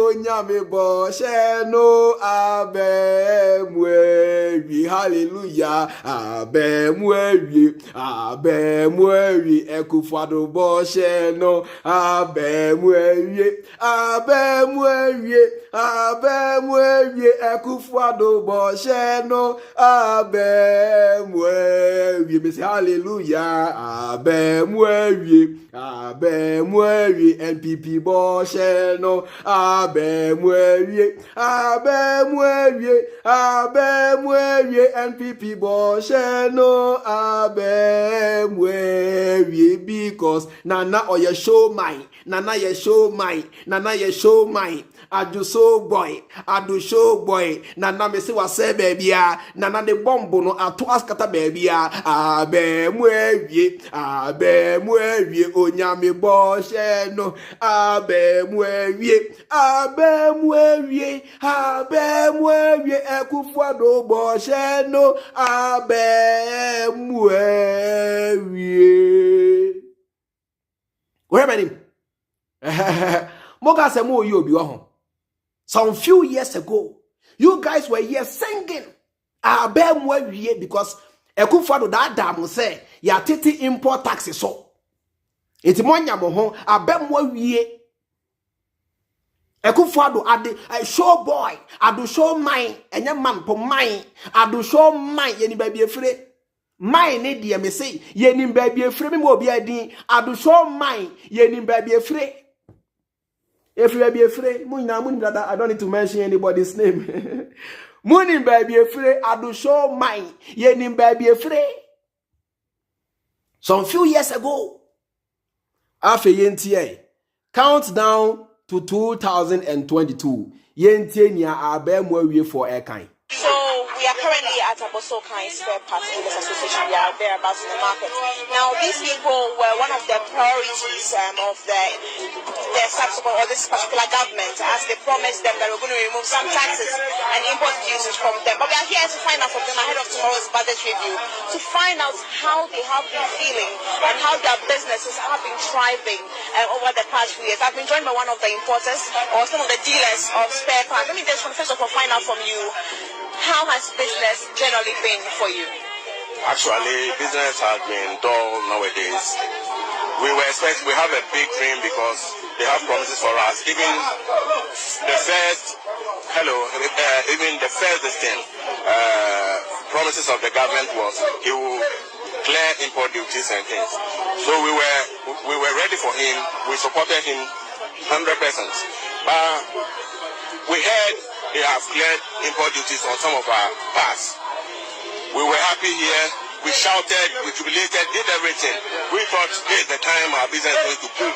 onyame boshe no abemuawie hallelujah abemuawie Akufo Addo boshe no abemuawie Akufo Addo boshe no abemuawie me say hallelujah abemuawie NPP boshe no abemuawie NPP boshe no abemuawie because nana oye show mine nana ye show mine adu show boy nana me se wase baby nana de bombo no ato askata baby abemuawie onyame boshe no abemuawie Akufo Addo boshe no abemuawie where am I? Moga se mo you obi ho. Some few years ago, you guys were here singing abemuawie because Akufo Addo that dam say ya titi import taxes so. Enti monya mo ho abemuawie. Akufo Addo ade show boy, ado show mine, enye man po mine, ado show mine ye ni ba bi efire. Mine ne dia me say ye ni ba bi efire me mo obi adin, ado show mine ye ni ba bi efire. If you be afraid, I don't need to mention anybody's name. Money baby afraid, I do show mine. Yenim baby afraid. Some few years ago, after YNTA, countdown to 2022. YNTA niya abemuawie for airtime. So we are currently at Abosokai Spare Parts Dealers Association. We are thereabouts in the market. Now, these people were one of the priorities of their subsequent or this particular government, as they promised them that we're going to remove some taxes and import duties from them. But we are here to find out from them ahead of tomorrow's budget review to find out how they have been feeling and how their businesses have been thriving over the past few years. I've been joined by one of the importers or some of the dealers of spare parts. Let me just first of all find out from you. How has business generally been for you? Actually, business has been dull nowadays. We have a big dream because they have promises for us. Even the first promises of the government was he will clear import duties and things. So we were ready for him. We supported him 100%. But we heard they have cleared import duties on some of our parts. We were happy here. We shouted, we jubilated, did everything. We thought this is the time our business is going to boom.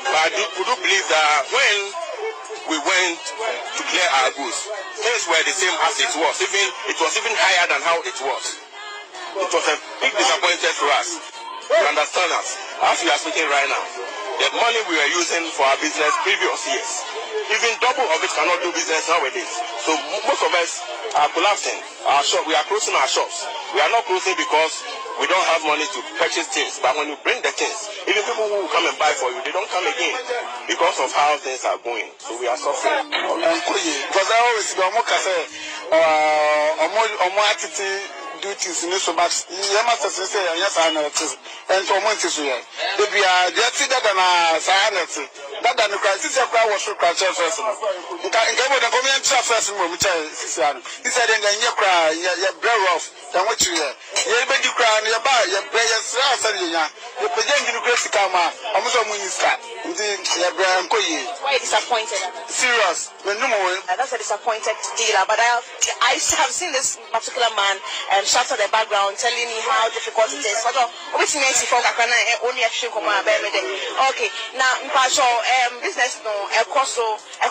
But could you believe that when we went to clear our goods, things were the same as it was. It was even higher than how it was. It was a big disappointment to us. You understand us? As we are speaking right now, the money we were using for our business previous years. Even double of it cannot do business nowadays. So most of us are collapsing. We are closing our shops. We are not closing because we don't have money to purchase things. But when you bring the things, even people who will come and buy for you, they don't come again because of how things are going. So we are suffering. Because I always go, duties in this, but you must say, yes, I know it is. And for months, if we are just that than a science, that than the crisis of power was so crushed first. You can't go with the government first room, which he said, in your cry, you're better off than what you hear. You're baby crying, you're by your players, you're presenting the crazy camera, I'm so minister. Why disappointed? Serious. That's a disappointed dealer, but I have seen this particular man shout at the background telling me how difficult it is. Okay, now business no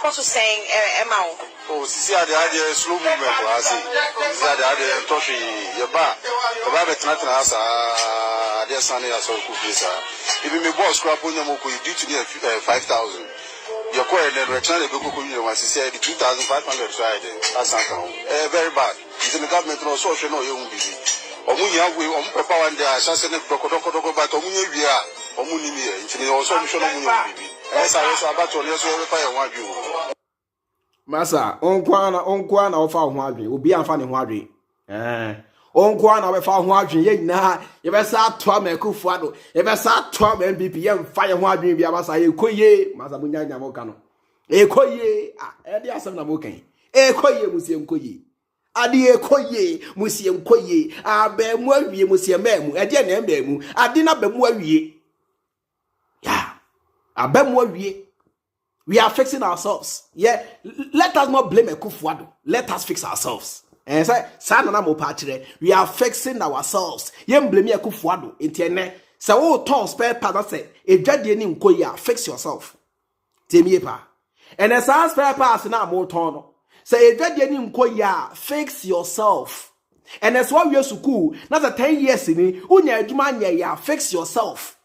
also saying oh, see the idea slow movement I see. See the idea toshi yeba. Yeba betina asa dia sane aso ku place. If me boss scrap on you due to 5,000. Your coin and return the book you want to say the 2,500 side. That's very bad. It's in the government no social no you won't be. Omunya we papa one day assassin crocodile but omunya omuni me nti also no omunya bibi. Yes I also about to yes we fire one view. Masa onkwa na ofa ho adwen obi amfa ne ho adwen onkwa na we fa ho adwen ye nyina ye be sa to am Akufo Addo ye be sa to am NPP ye mfa ye ho adwen bia masa ye koye masa munya nya mo ka no e koye e de asem na mo kan e koye musiem koye ade e koye musiem koye aba mu awie musiem ba mu e de na mba mu ade na ba mu awie ya aba mu awie. We are fixing ourselves. Yeah, let us not blame Akufo Addo. Let us fix ourselves. And say, we are fixing ourselves. You blame Akufo Addo. Interne. So, oh, ton spare part. Say, if you didn't go here, fix yourself. And as I spare parts now more ton. Say, if you didn't go here, fix yourself. And that's why we are so cool. Now the 10 years in it, unya fix yourself.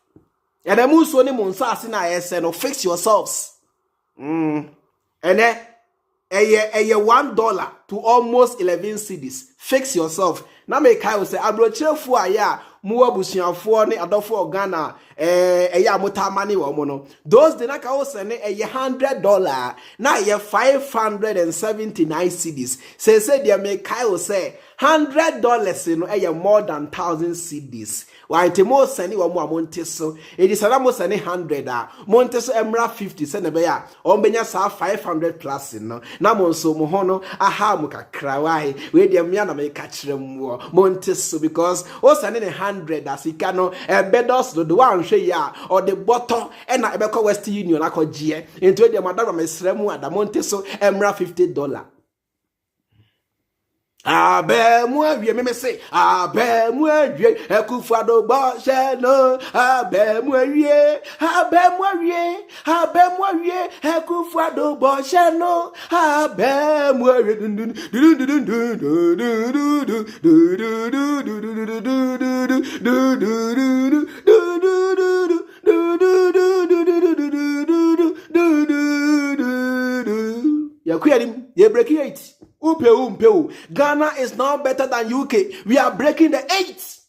And the moose only monsa no fix yourselves. And then $1 to almost 11 cedis. Fix yourself. Now make I say abrochire fu aya mu abusuafo ne adofo Ghana eya mutamani wo mo no. Those de na ka wo send $100 na ye 579 cedis. Say they make I say $100 no more than 1,000 cedis. Why te mo send wo mo amonteso. E di sana mo send 100 monteso emra 50 send be ya. O benya sa 500 plus no. Na mo so mo ho no aha mo kakra why we de mia na me ka kire mo monteso because o send 100 asika no bedos do one hwe ya or the bottom e na ebekọ West Union akọgie into de madam mesremu adamonteso emra $50. Abe mu awie me say abe mu awie Akufo Addo bo she no abe mu awie Akufo Addo bo she no abe mu awie ya kuyadim ye break it. Ghana is now better than UK. We are breaking the 8.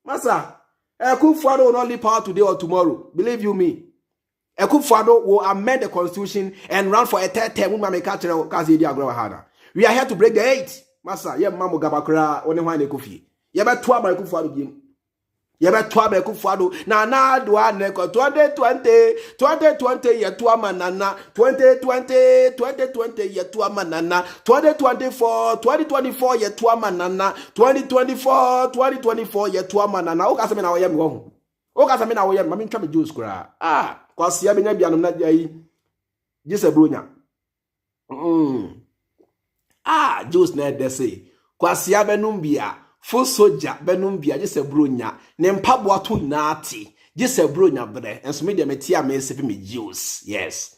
Masa, Akufo Addo will not leave power today or tomorrow. Believe you me. Akufo Addo will amend the constitution and run for a third term. We are here to break the 8. Masa, ye mamu gabakura one wane kufi. Ye ba twa ba Akufo Addo biem. Ye ba twa ba Akufo Addo na do aneko 2020 ye twa manana 2020 ye twa manana 2024 ye twa manana 2024 ye twa manana o ka se me na wo yem ho o ka se me na wo yem ma me ntwa me juice kura kwase ya benya bianom na ai jise bronya juice na de say kwase ya benum bia full soldier benum bia jise bronya ne mpabo ato naati jise bronya bre enso me de metia me sefi me juice yes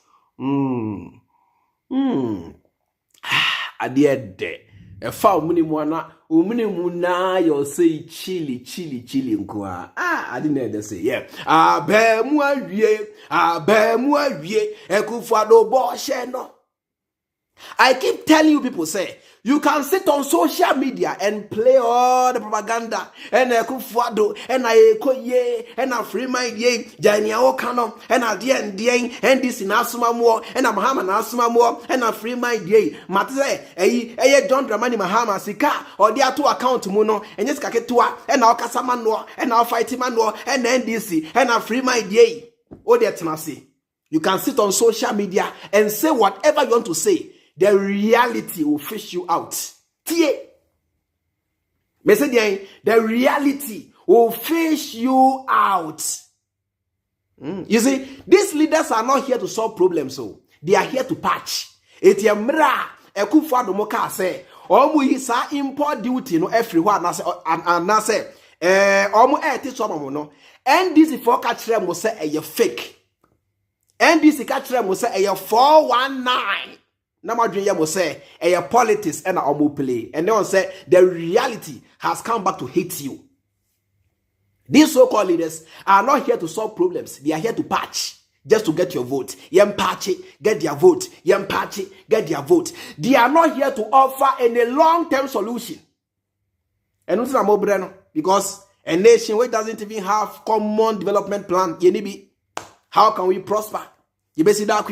ade de e fa omuni mu ana Umuna you say chili nkwa. I didn't say yeah. Abemwa wie Akufo Addo Boshe no. I keep telling you people say you can sit on social media and play all the propaganda and Akufo Addo and Ayekoye and a Freemind ye Jania Okano and a DN and this in Asuma Mo and a Mahama Asuma Mo and a Freemind ye Matze John Dramani Mahama Sika or the two account Muno and yes Kaketua and our Casamano and our Fighting Mano and NDC and a Freemind ye. Oh, dear Tanasi. You can sit on social media and say whatever you want to say. The reality will fish you out. The reality will fish you out. You see, these leaders are not here to solve problems, so they are here to patch. Etiamra Akufo Addo moka say, omu yisa import duty no everywhere na say omu teach omo no. NDC for catch them say e fake. NDC catch them say e 419. Namadriya will say, a politics and a play. And they will say, the reality has come back to hate you. These so-called leaders are not here to solve problems. They are here to patch, just to get your vote. Yem patch it, get their vote. Yem patch it, get their vote. They are not here to offer any long-term solution. And what's more brand? Because a nation which doesn't even have common development plan, how can we prosper? You best see that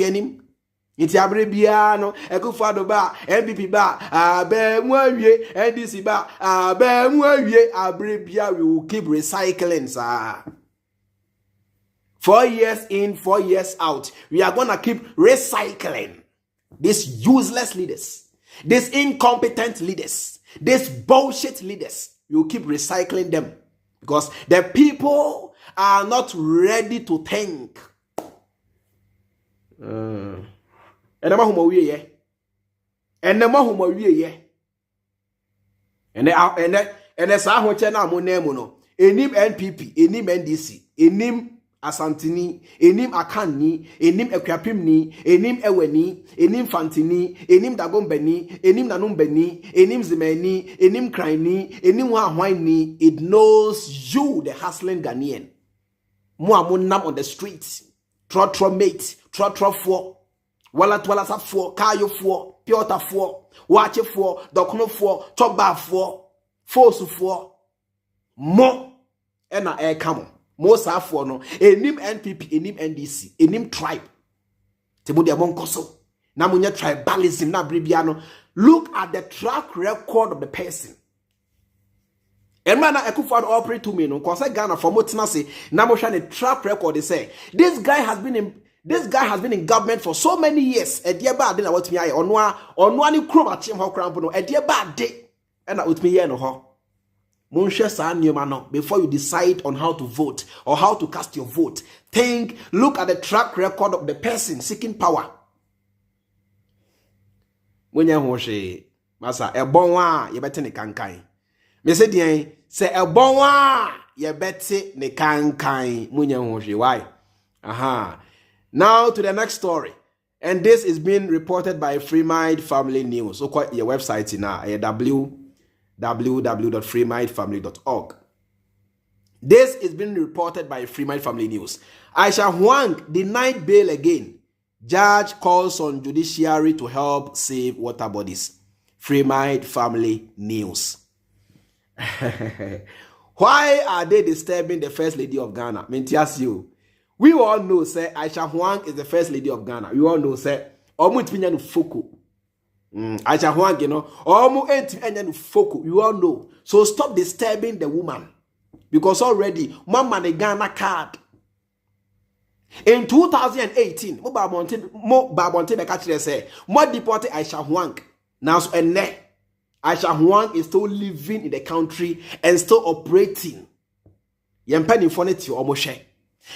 Inti abrebia no Akufo Addo ba NPP ba abemwawie NDC ba abemwawie abrebia we will keep recycling sir. 4 years in 4 years out we are going to keep recycling these useless leaders, these incompetent leaders, these bullshit leaders. We will keep recycling them because the people are not ready to think. And the mahumawie ye. And the mahumawie ye. And the sahoche na mo name no. Enim NPP, enim NDC, enim Asantini, enim Akanni, enim Ekwapimni, enim Eweni, enim Fantini, enim Dagombeni, enim Nanumbeni, enim Zimeni, enim Kraini, enim Wahwaini. It knows you, the hustling Ghanaian. Muamunam on the streets. Trotro mate, trotro for. Wala sa for, kayo for, piota for, wache for, dokno for, toba for, force for, mo, ena kamo, mo sa for no, enim NPP, enim NDC, enim tribe, tebodi amon koso, na munye tribalism na bribiano. Look at the track record of the person. Emana Akufo Addo operate to me no, cause Ghana for motina say, na mo shane track record. They say this guy has been in government for so many years. Edieba de na watimi aye onwa ni kroma chim ho krampo no edieba de e na watimi ye no ho. Munhwe sa nyoma no before you decide on how to vote or how to cast your vote. Think, look at the track record of the person seeking power. Munya ho hwe masa ebonwa ye bete ne kankan. Me se dien se ebonwa ye bete ne kankan munya ho hwe why? Aha. Now to the next story. And this is being reported by Freemind Family News. So quite your website now, www.freemindfamily.org. This is being reported by Freemind Family News. Aisha Huang denied bail again. Judge calls on judiciary to help save water bodies. Freemind Family News. Why are they disturbing the First Lady of Ghana? Mentias you. We all know, say, Aisha Huang is the First Lady of Ghana. We all know, say, Omu Tipinya no Foko. Aisha Huang, you know, Omu Tipinya no Foko. We all know. So stop disturbing the woman. Because already, Mama the Ghana card. In 2018, Mo Babonte Bekachire say, Mo deported Aisha Huang. Now, so Aisha Huang is still living in the country and still operating. Yempeni foneti omoshe.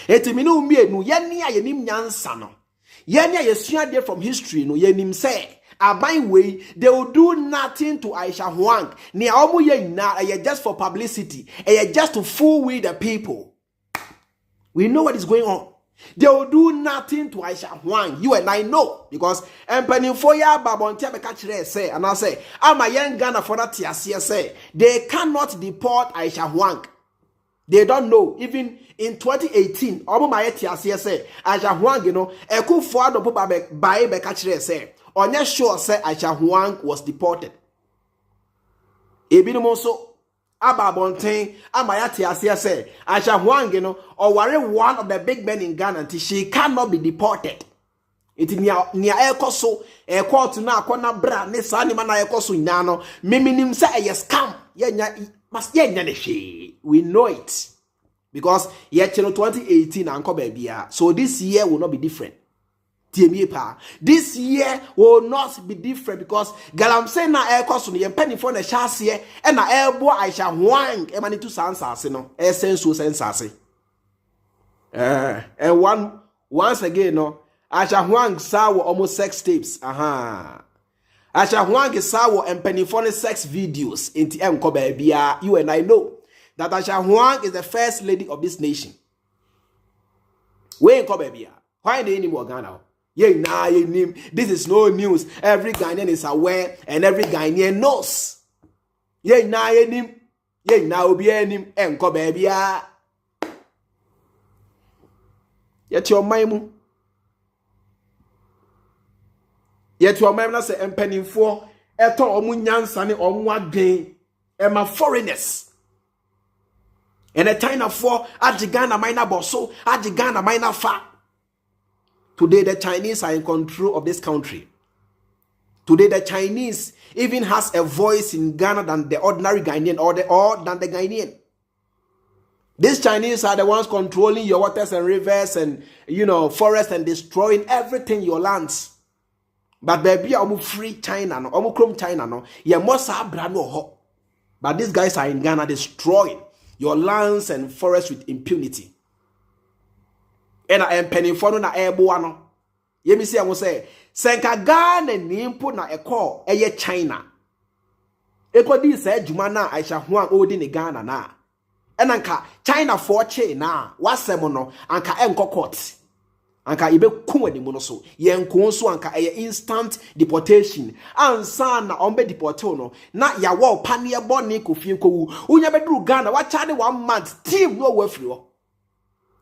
Etiminu mienu yeni a yenim nyansa no. Yeni a yesua there from history no yenim say Aban way they will do nothing to Aisha Huang. Ni omu ye na just for publicity. Just to fool with the people. We know what is going on. They will do nothing to Aisha Huang. You and I know. Because Empany Foya Babontia Bekachre say, and I say, I'm a young Ghana for that TSC say, they cannot deport Aisha Huang. They don't know. Even in 2018, Aisha Huang, you know, Akufo Addo Bekachre say, on your show say Aisha Huang was deported. Ebinomoso. Ababontin, Amayati Asia say, Aisha Huang, you know, or worry one of the big men in Ghana until she cannot be deported. It is near Ekoso, a quarter now, Kona Bra, Nissani Mana Ekoso Nano, Miminim say, yes, come, must we know it. Because yet, 2018 Uncle Baby, so this year will not be different. This year will not be different because Galam say na air cost on penny for the chassis and na air boy Aisha Huang emani to sansase no essence sensase. And once again no Aisha Huang saw almost sex tapes. Aisha Huang is saw and penny for the sex videos in the Kobe. You and I know that Aisha Huang is the first lady of this nation. Where in Kobe? Why they any more Ghana? This is no news. Every Ghanaian is aware and every Ghanaian knows. Yet now be any enko baby. Yet your maimu. Yet your maimu say empeny for eto omunyansane omwadwen ema foreigners. And a China for Adjigana minor bosso, Adjigana minor fa. Today, the Chinese are in control of this country. Today, the Chinese even has a voice in Ghana than the ordinary Ghanaian or than the Ghanaian. These Chinese are the ones controlling your waters and rivers and, you know, forests and destroying everything, your lands. But baby, I'm free China, no, I'm chrome China, no, you must have brand no hope. But these guys are in Ghana destroying your lands and forests with impunity. And I am penny for na airborne. Yemi say I will say, Senka Ghana nimpo na eko eye China. Eko di say Jumana Aisha Huang odi ni Ghana na. And anka China for che na wasemono anka enko court. Anka ibe kumwe di monoso. Yenko so anka eye instant deportation. Ansa na ombe deportono na ya wo panie boni kofie ko unya bedru Ghana wa chade 1 month team no wafri.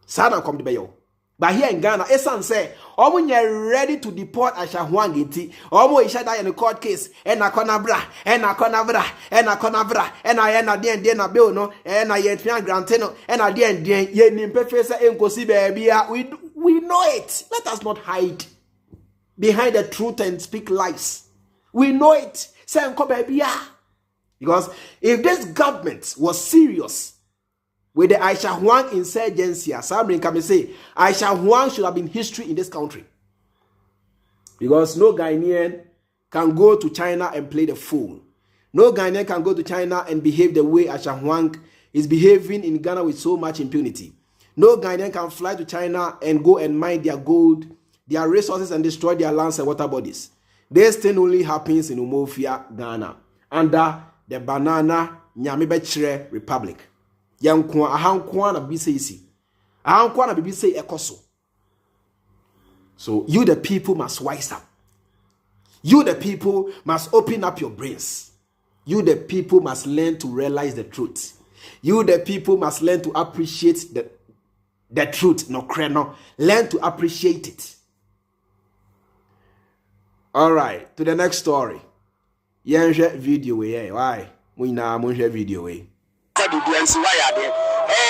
Sana come the bayo. But here in Ghana, Esan say, when you're ready to deport Aisha Huang iti, Isha die in a court case, and a conabra, and a conabra, and a conabra, and I end a den a bill no, and I yet granteno, and I den ye nim professor enkosi baby. We know it. Let us not hide behind the truth and speak lies. We know it. Say enko baby. Because if this government was serious with the Aisha Huang insurgency, somebody can say Aisha Huang should have been history in this country. Because no Ghanaian can go to China and play the fool. No Ghanaian can go to China and behave the way Aisha Huang is behaving in Ghana with so much impunity. No Ghanaian can fly to China and go and mine their gold, their resources, and destroy their lands and water bodies. This thing only happens in Umofia, Ghana, under the Banana Nyamibechre Republic. Yankwa ahankwa na bibi say isi. Ahankwa na bibi say ekoso. So you the people must wise up. You the people must open up your brains. You the people must learn to realize the truth. You the people must learn to appreciate the truth. No. Learn to appreciate it. Alright, to the next story. Yenje video we why? We na monje video we. Bibiansi why are there?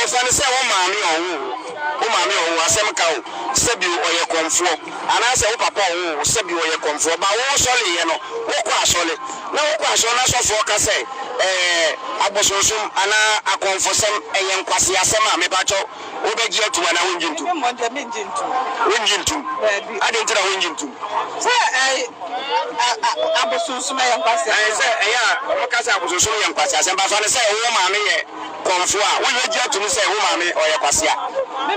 Fani say wo maami owo asem ka o sebi oye konfo ana say wo papa owo sebi oye konfo ba wo sole ye no wo kwa sole na wo kwa sole na so fo ka say abosonsum ana akonfo sem eye nkwase asem a me ba cho wo be gi atu na wonjintu ade ntira wonjintu say abosonsum eye nkwase say wo ka say abosonsum eye nkwase asem ba so na say wo maami ye konfo a wo ye gi atu ni say wo maami oye kwase a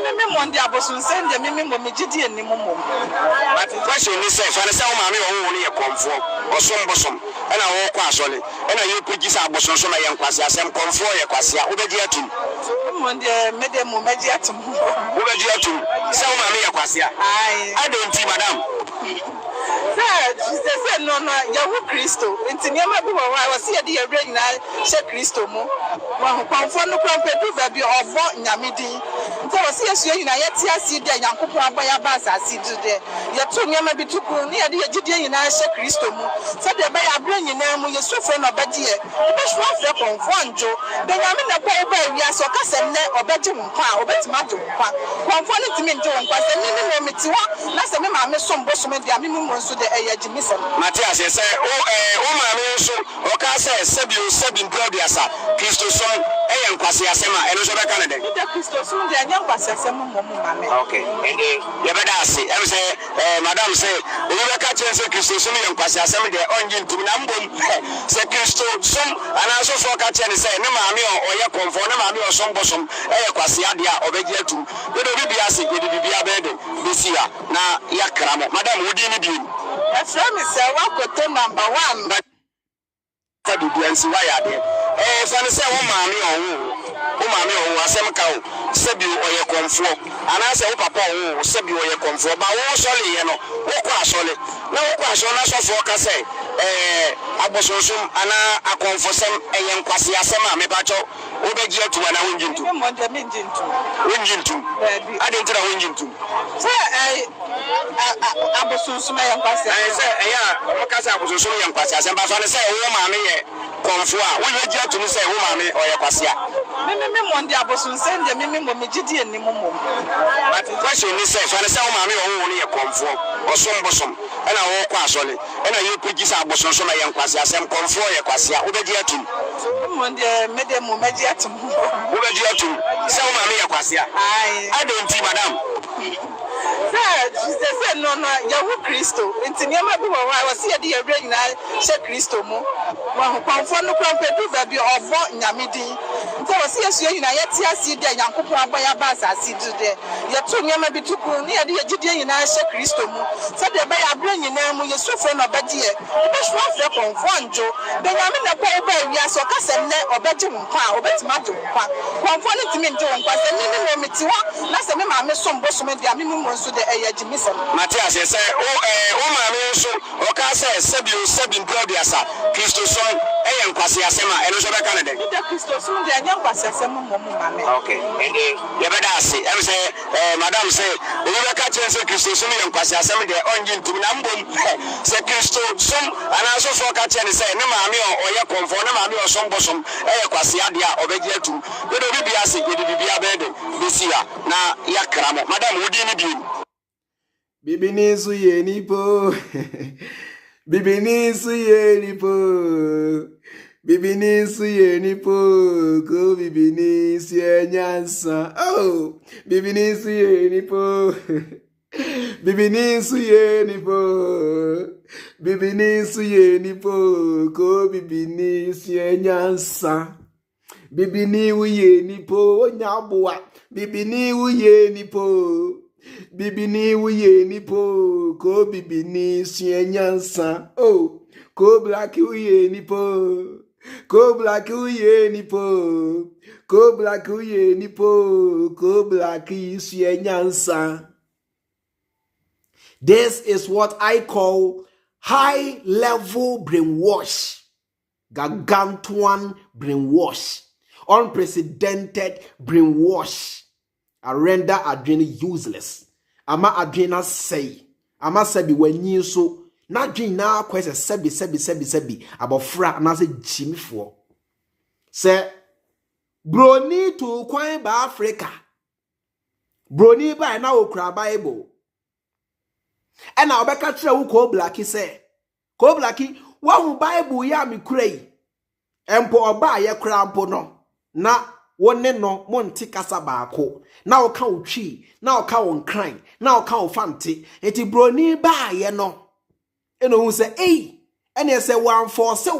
me monde abosun send me mo gidi enim mo but question ni say so na say wo maami wo ni ye konfo osom bosom ena wo kwa asole ena ye kugisa abosonso na ye nkwase asem konfo ye kwase a obedi atum mo de mede mo meji atum obedi atum se wo ma me ye kwase a I don't see madam Jesus said no Yahu Christo nti niam bi wo wa se ye de ye re nyina she Christo mu wa konfo no krampe du ba bi obo nyamedin nti wo se yesu nyina ye ti asi de Nyankopon abaya ba asasi du de ye to niam bi tuku ne ye de ye gidie nyina she Christo mu se de ba ya bra nyina mu yesu fo no bagye e be so afre konfo njo de nyame na kwa ba wi aso ka se ne obagye wo kwa obetima de wo kwa konfo ne timi njo wo kwa se ni no metiwa na se me ma me sombo so me dia me mu nso de eyajimisem Matias say o ma me nso o ka say sebi brodiasa Christo son nkwase asema eno so be kan de de Christo son de anya nkwase asema mo ma me okay and ye be da say em say madam say o be ka chen say Christo son ye nkwase asema de onji ntumi na mbom say Christo son ana so so ka chen say ne ma me o ye konfo ne ma me o son bosom kwase ade a obegi atu de do bibia say ye de bibia be de bisia na ya kramo madam wodi ni bi Aframi say wakoto number 1 ta bibiansi wa ya de fa ne say wo maame o asem ka o sebi oye konfo ana say wo papa o sebi oye konfo ba wo sole ye no wo kwa sole na wo kwa sole na so fo ka say abosonsum ana akonfo sem eye nkwase asem a me ba cho wo beji atu na wonjintu adentira wonjintu say abosonsum eye nkwase say o ka say abosonsum eye nkwase asem ba so ne say wo maame ye konfo a wo beji atu ni say wo maame oye kwase a me monde abosonsum de me mo megidi ani mo but question ni say so ne say wo maame o wo ne ye konfo osombosom ena wo kwa asole ena ye kugisa abosonsum eye nkwase asem konfo ye kwase a wo beji atu monde mede mo meji atum wo beji atu say wo maame ye kwase a I don't see madam Jesus said no Yahu Christo nti niam bi wo wa se ye de ye re nyina she Christo mu wa konfo no krampe du ba bi obo nyamedin nti wo se yesu nyina ye ti asi de Nyankopon abaya ba asasi du de ye to niam bi tuku ne ye de ye gidie nyina she Christo mu se de ba ya bra nyina mu yesu fo no bagye e be so afre konfo njo de nyame na kwa ba wi aso ka se ne obagye wo kwa obetima de wo kwa konfo ne timi njo wo kwa se ni no metiwa na se me ma me sombo so me dia me mu nso de eyajimisem Matias say o ma me nso o ka say sebi brodiasa Christo son nkwase asema eno so be kan de de Christo son de anya nkwase asema mo ma me okay and ye be da say em say madam say o be ka chen say Christo son nkwase asema de onji ntumi na mbom say Christo son ana so so ka chen say ne ma me o ye konfo ne ma me o son bosom kwase ade a obegi atu de do bibia say ye de bibia be de bisia na ya kramo madam wodi ni bi Bibinisu yenipo Bibinisu yenipo Bibinisu yenipo Ko bibinisu yenyansa Oh Bibinisu yenipo Bibinisu yenipo Bibinisu yenipo Ko bibinisu yenyansa Bibiniu yenipo Nyabua Bibiniu yenipo Bibini uye nipo ko bibini sienyansa oh ko black uye nipo ko black uye nipo ko black uye nipo ko black sienyansa. This is what I call high level brainwash, gargantuan brainwash, unprecedented brainwash. I render adrenaline useless. Ama adrenaline say. Ama sebi wenyi so. Na adrenaline na kwese sebi. Abofra na se jimi fo. Se broni to kwan ba Africa. Broni ba na okra Bible. Ena obeka kire wo ko blaki se. Ko blaki wa hu Bible ya mi kurei. Empo oba ye kra mpo no. Na wone no monti kasa baako na oka otwi na oka won kran na oka ofante eti broni ba ye no eno hu se ene se wan force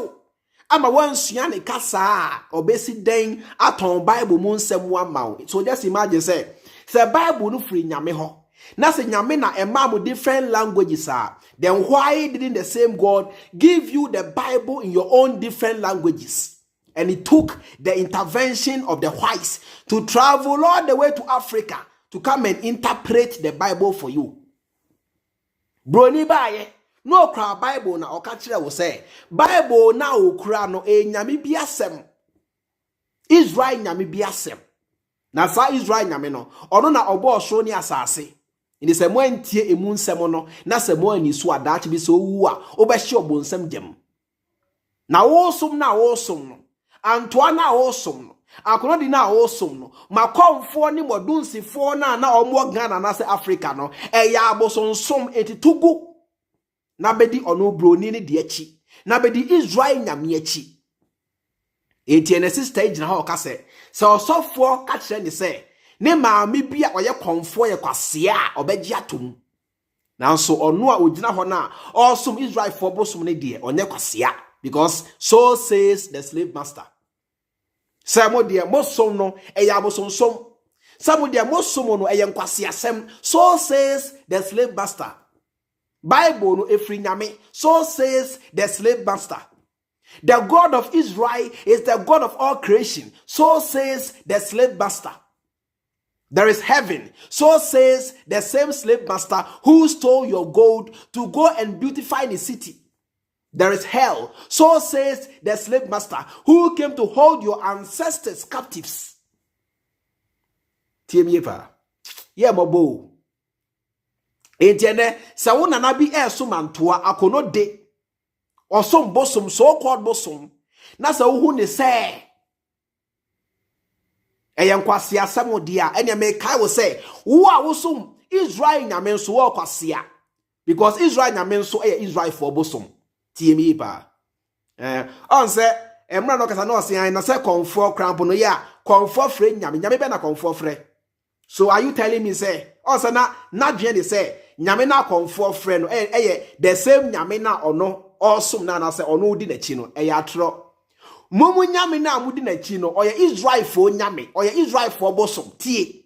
ama wansua ne kasa obesi den aton Bible mu nsem wa mawo so just imagine say Bible no free nyame ho Na se nyame na ema different languages are. Then why didn't the same God give you the Bible in your own different languages? And it took the intervention of the whites to travel all the way to Africa to come and interpret the Bible for you. Broni baye, no kra Bible na okachire wo say, Bible na okra no nyame biasem. Israel nyame biasem. Na sa Israel nyame no, ono na obo osoro ni asase. Ini se mo antie emu nsem no, na se mo ani so adachi bi so wu a, obehye obo nsem dem. Na wo som no. Antoa na wo som no. Akono di na wo som no. Makomfo ni modunsifo na omo Ghana na se Africa no. Eya abosonsom etitugu. Na bedi ono broni ni de achi. Na bedi Israel nyame achi. Etiene sister ejina ha okase. Se osofo ka kire ni se ne maami bia oye konfo ye kwase a obeji atom. Nanso ono a ogina ho na osom Israel for bosom ne de onye kwase a. Because so says the slave master. Samo de mosom no eya abosonsom. Samo de mosom no eya nkwase asem. So says the slave master. Bible no efri nyame. So says the slave master. The God of Israel is the God of all creation. So says the slave master. There is heaven. So says the same slave master who stole your gold to go and beautify the city. There is hell. So says the slave master who came to hold your ancestors captives. Tiemiepa. Yeah, mobo. Entiene, sa wona na bi mantua akono de. Osom bosom, so called bosom. Na sa uhu ne se. Eyan kwase asem dia. Enya me kai wo say, wo a wosom Israel nyame nso wo kwase a. Because Israel nyame nso Israel for bosom. TME pa. On say emra no kasa no say na say comfort cramp no ya comfort free nyame be na comfort free. So are you telling me say also na dwen dey say nyame na comfort free no the same nyame na ono awesome na say ono di na chi no atro mumu nyame na amudi na chi no Israel for nyame Israel for bosom tie.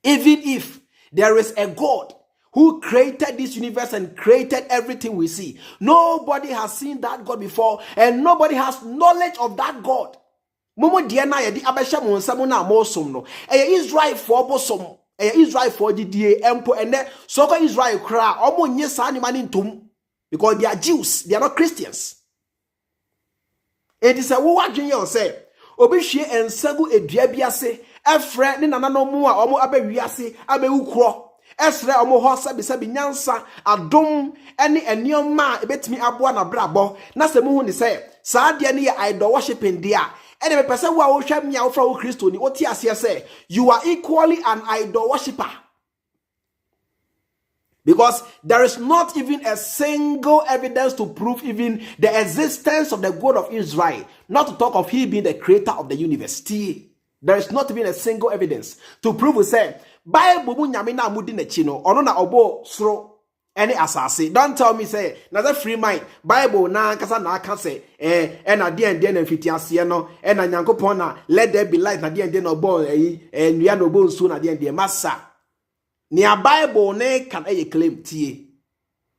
Even if there is a God who created this universe and created everything we see, nobody has seen that God before and nobody has knowledge of that God. Mumu dia na yedi abesha mo nsam na amosom no Israel for bosom Israel for die empo ene so ko Israel kra omo nye sa ni mani ntom because they are Jews, they are not Christians. It is a wo wadwen ye say obi hwie ensagu edua biase efre ni nananom a omo abawiase abewukro esre omo ho sabi nyansa adom ene enioma ebetimi aboa na brabo na se mu hu ni say saa de ne ye idol worshiping dia ene me pese wo a wo hwa mia wo fra wo Kristo ni oti ase say you are equally an idol worshipper. Because there is not even a single evidence to prove even the existence of the God of Israel. Not to talk of he being the creator of the universe. There is not even a single evidence to prove we say Bible mu nyame na amudi na chi no ono na obo soro any asase. Don't tell me say na the free mind Bible na kasa na aka say na de na mfiti ase no na Nyankopon na let there be light na de na obo nua na obo nsu na de massa. Nia Bible ne can claim tie.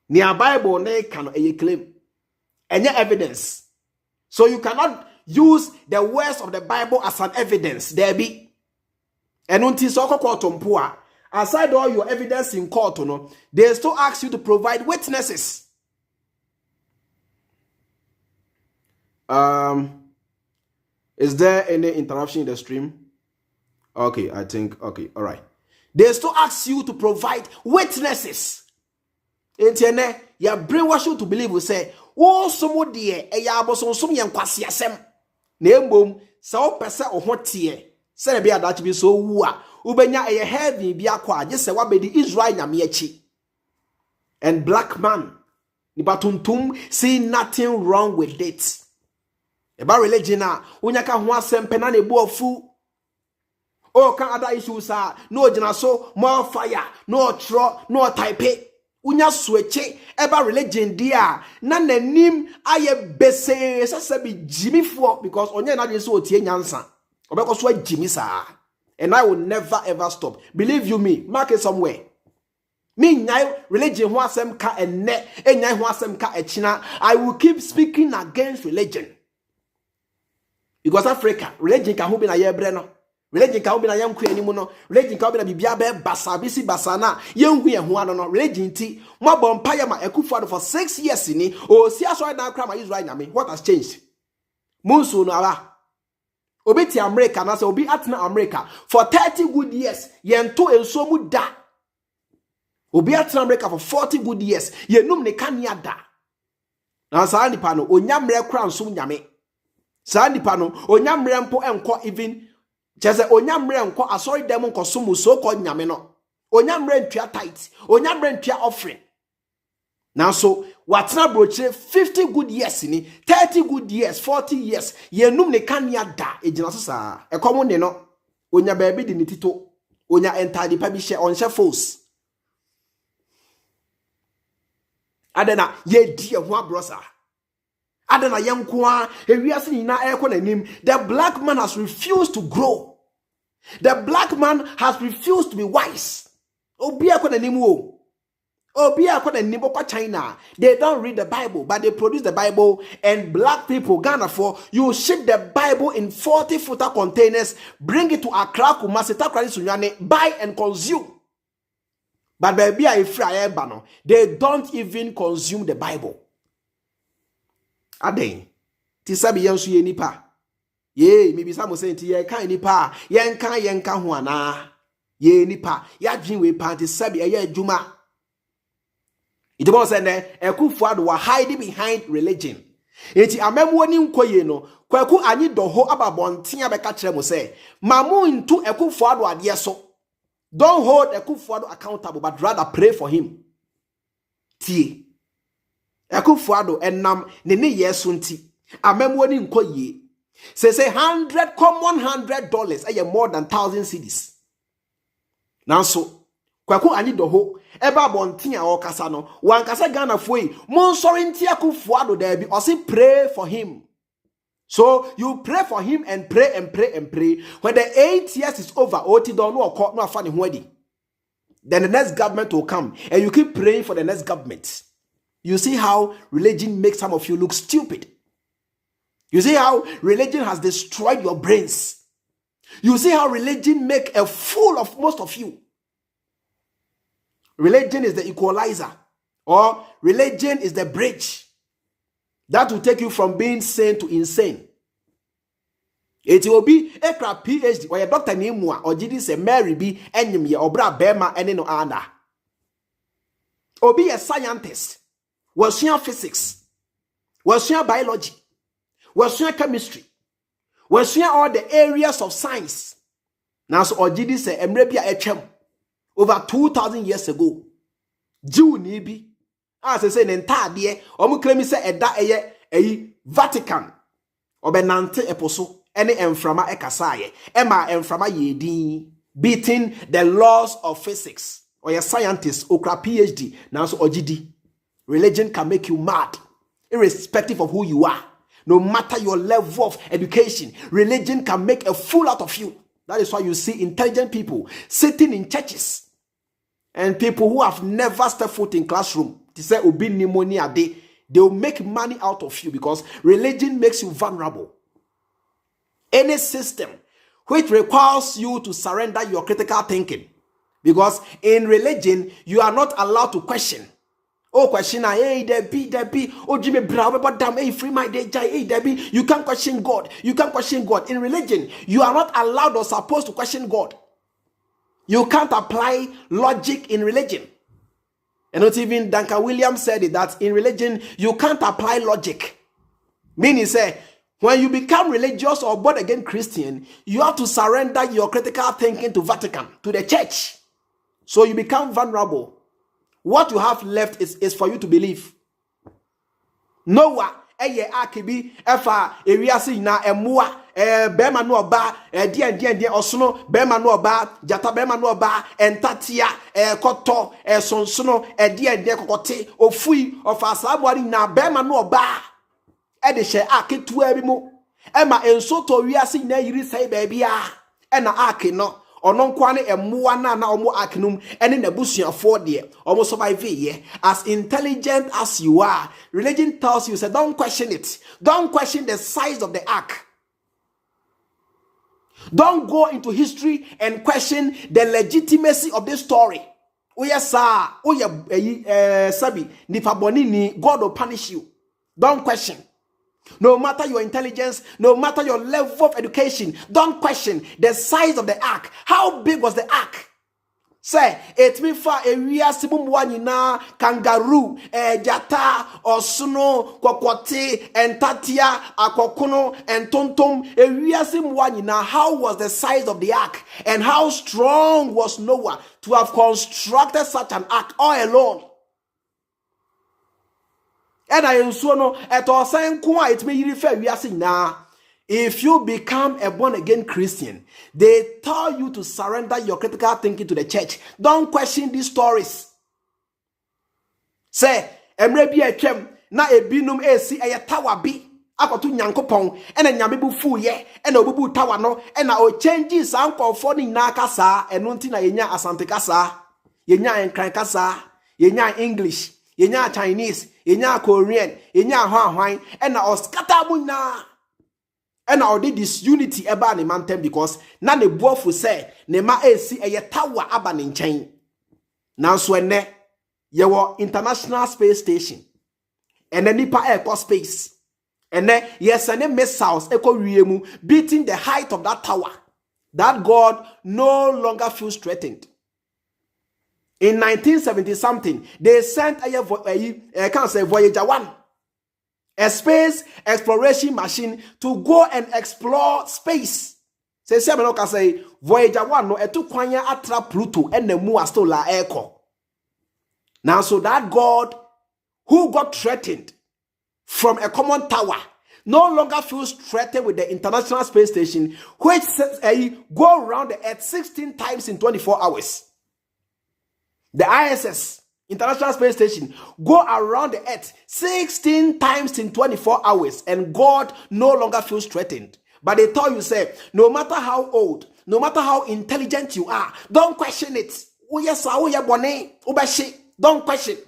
Nia Bible ne can claim. Any evidence. So you cannot use the words of the Bible as an evidence. There be. And until so called aside all your evidence in court, no, they still ask you to provide witnesses. Is there any interruption in the stream? Okay, I think okay, all right. They still ask you to provide witnesses. Entiene, ya brainwash you to believe we say, oh, some dear, ya boson some yan kwasi asem. Nembom, so pesa o hotie. Say be that be so wua. Ubenya a heavy be akwa, just say what be the Israel nyamiechi. And black man, nibatuntum, see nothing wrong with it. About religion, unyaka huwa sempena ne bo fu. Oh, can other issues are no so more fire, no tro, no type. Unya switche, eba religion dia. Nane nim aye bese, sa be Jimmy for because onye na so tie nyansa. Obeko so Jimmy sa. And I will never ever stop. Believe you me, mark it somewhere. Me nyai religion who asem ka enne, nyai who asem ka echina. I will keep speaking against religion. Because Africa, religion can who be na yebre no. Religion can be na yam kwe animu no. Religion can be na bibia be basa bisi basana. Yen hu ye hu ano no. Religion ti. Mo bompire ma Akufo Addo for 6 years ni. O si aso na kra ma Israel nyame. What has changed? Munsu no ala. Obi ti America na se obi atna America for 30 good years. Yen to enso mu da. Obi atna America for 40 good years. Yen num ne kania da. Na sa nipa no onyamre kra nso nyame. Sa nipa no onyamre mpo enko even Chese onyamre enko asori dem nko sumu so ko nyame no. Onyamre ntua tight, onyamre ntua offering. Now so watna broche 50 good years ni, 30 good years, 40 years. Yenum ne kania da ejina so saa. Ekomo ne no. Onya baabi di ni tito. Onya entire pa bi share on share force. Adena ye di e ho abrosa. Adena yankwa ewiase nyina ekọ nanim. The black man has refused to grow. The black man has refused to be wise. Obi ekọ nanim o. Obi ekọ nanim kwa China. They don't read the Bible, but they produce the Bible. And black people, Ghana, for you ship the Bible in 40-footer containers, bring it to Accra, Kumasi, Takrady, Sunyane, buy and consume. But baby, they don't even consume the Bible. Aden ti sabi yansu ye nipa ye maybe some say ti ye kan nipa yenka ho ana ye nipa ya dwen we pa ti sabi eye adwuma it was say ne Akufo Addo wa hide behind religion enti amemwo ni nkoye no kwaku anyi doho ababonten abeka kire mo say mamu into Akufo Addo ade so don't hold Akufo Addo accountable but rather pray for him tie Akufo Addo enam ne yeso nti amemwo ni nkoye say 100 common $100 aye more than 1,000 cedis now so kwaku ani doho eba bontin a okasa no wankasa Ghana foi mon sorry nti Akufo Addo there be or say pray for him. So you pray for him and pray and pray and pray. When the 8 years is over, oti don't know or no afani huedi. Then the next government will come and you keep praying for the next government. You see how religion makes some of you look stupid. You see how religion has destroyed your brains. You see how religion make a fool of most of you. Religion is the equalizer, or religion is the bridge that will take you from being sane to insane. It will be a PhD or a doctor Nimua or GD say Mary be enyim ye obra bema ene no anda. Or be a scientist. Was your physics? Was your biology? Was your chemistry? Was your all the areas of science? Now so or GD say emrebia echem over 2,000 years ago. Jew ni bi as I say nentade omu claim say eda eye Vatican obenante eposo ene emframa ekasaye ema emframa yedin beating the laws of physics or your scientist okra PhD now so ogidi. Religion can make you mad irrespective of who you are. No matter your level of education, religion can make a fool out of you. That is why you see intelligent people sitting in churches and people who have never stepped foot in classroom. They say obi pneumonia, they will make money out of you because religion makes you vulnerable. Any system which requires you to surrender your critical thinking, because in religion you are not allowed to question. Oh, question, hey, Debbie, oh, Jimmy Brown, but damn, hey, Freemind Reacts, hey, Debbie, you can't question God. You can't question God. In religion, you are not allowed or supposed to question God. You can't apply logic in religion. And not even Duncan Williams said it, that in religion, you can't apply logic. Meaning, say, when you become religious or born again Christian, you have to surrender your critical thinking to Vatican, to the church. So you become vulnerable. What you have left is for you to believe. Noah, eye akibi, efa, ewiasi na emua, bema no ba, dien osono, bema no ba, jata bema no ba, entatia, koto, sonsono, dien kokote, ofui, ofasabwari na bema no ba, edeshe aketu ebimu, ema ensoto wiasi na yiri sai baby ya, ena ake no, Onon kwane emua na omo akinum ene nabusuafo de omo survive ye. As intelligent as you are, religion tells you, say, don't question it. Don't question the size of the ark. Don't go into history and question the legitimacy of this story. Oh yes, sir. Oh yeah, sabi nipa bonini, God will punish you. Don't question. No matter your intelligence, no matter your level of education, don't question the size of the ark. How big was the ark? Say, it me fa area sibumwani na kangaroo, jata, osuno, kokote, and tatia, akokuno, and tontom, area simwani na. How was the size of the ark? And how strong was Noah to have constructed such an ark all alone? And I also know at all saying kwa it may refer we are saying now. If you become a born-again Christian, they tell you to surrender your critical thinking to the church. Don't question these stories. Say, emre bi etwem na ebinum esi tawa bi akoto nyankopon ena nyamebu fu ye ena obubu tawa no ena o changes ankofo ni na kasa eno nti na yenya asante kasa, yenya enkran kasa, yenya English, yenya Chinese, yenya Korean, yenya hwan ena o scatter mu na. And I did this unity eba ne mantem because na ne boafu say ne ma esi tower Aban in chain. Now so ene ye wo International Space Station. And then nipa airport space. And then yes and missiles eko wiemu beating the height of that tower. That God no longer feels threatened. In 1970 something, they sent Voyager 1. A space exploration machine to go and explore space. Say Voyager 1 no etu kwanya atra Pluto and the moon still la echo. Now so that God who got threatened from a common tower no longer feels threatened with the International Space Station, which go around the Earth 16 times in 24 hours. The ISS, International Space Station, go around the Earth 16 times in 24 hours, and God no longer feels threatened. But they tell you, say, no matter how old, no matter how intelligent you are, don't question it. Oh yes, oh yeah, don't question.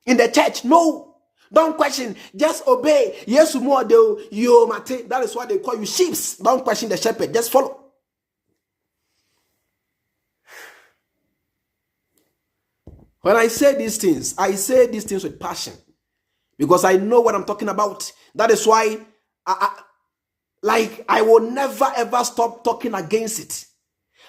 In the church, no, don't question. Just obey. Yes, more do you mate. That is why they call you sheep. Don't question the shepherd. Just follow. When I say these things with passion, because I know what I'm talking about. That is why I will never ever stop talking against it.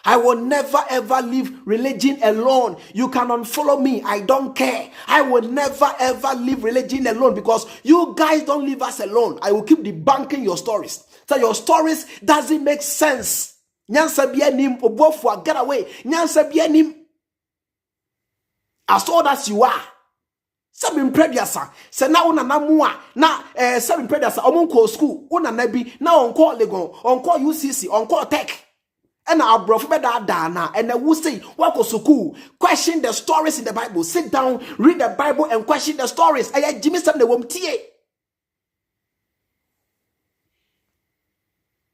I will never ever leave religion alone. You can unfollow me. I don't care. I will never ever leave religion alone because you guys don't leave us alone. I will keep debunking your stories. So your stories doesn't make sense. Nyansa bianim obofu get away. Nyansa bianim. As old as you are. Sabin prebiasa. Se na una na mua. Na sabin prebiasa. Omunko school. Una nebi. Na onko Legon. Onko UCC. Onko Tech. And our brother Dana. And I will say, wako suku. Question the stories in the Bible. Sit down, read the Bible and question the stories. Aya Jimmy Sam the wom tie.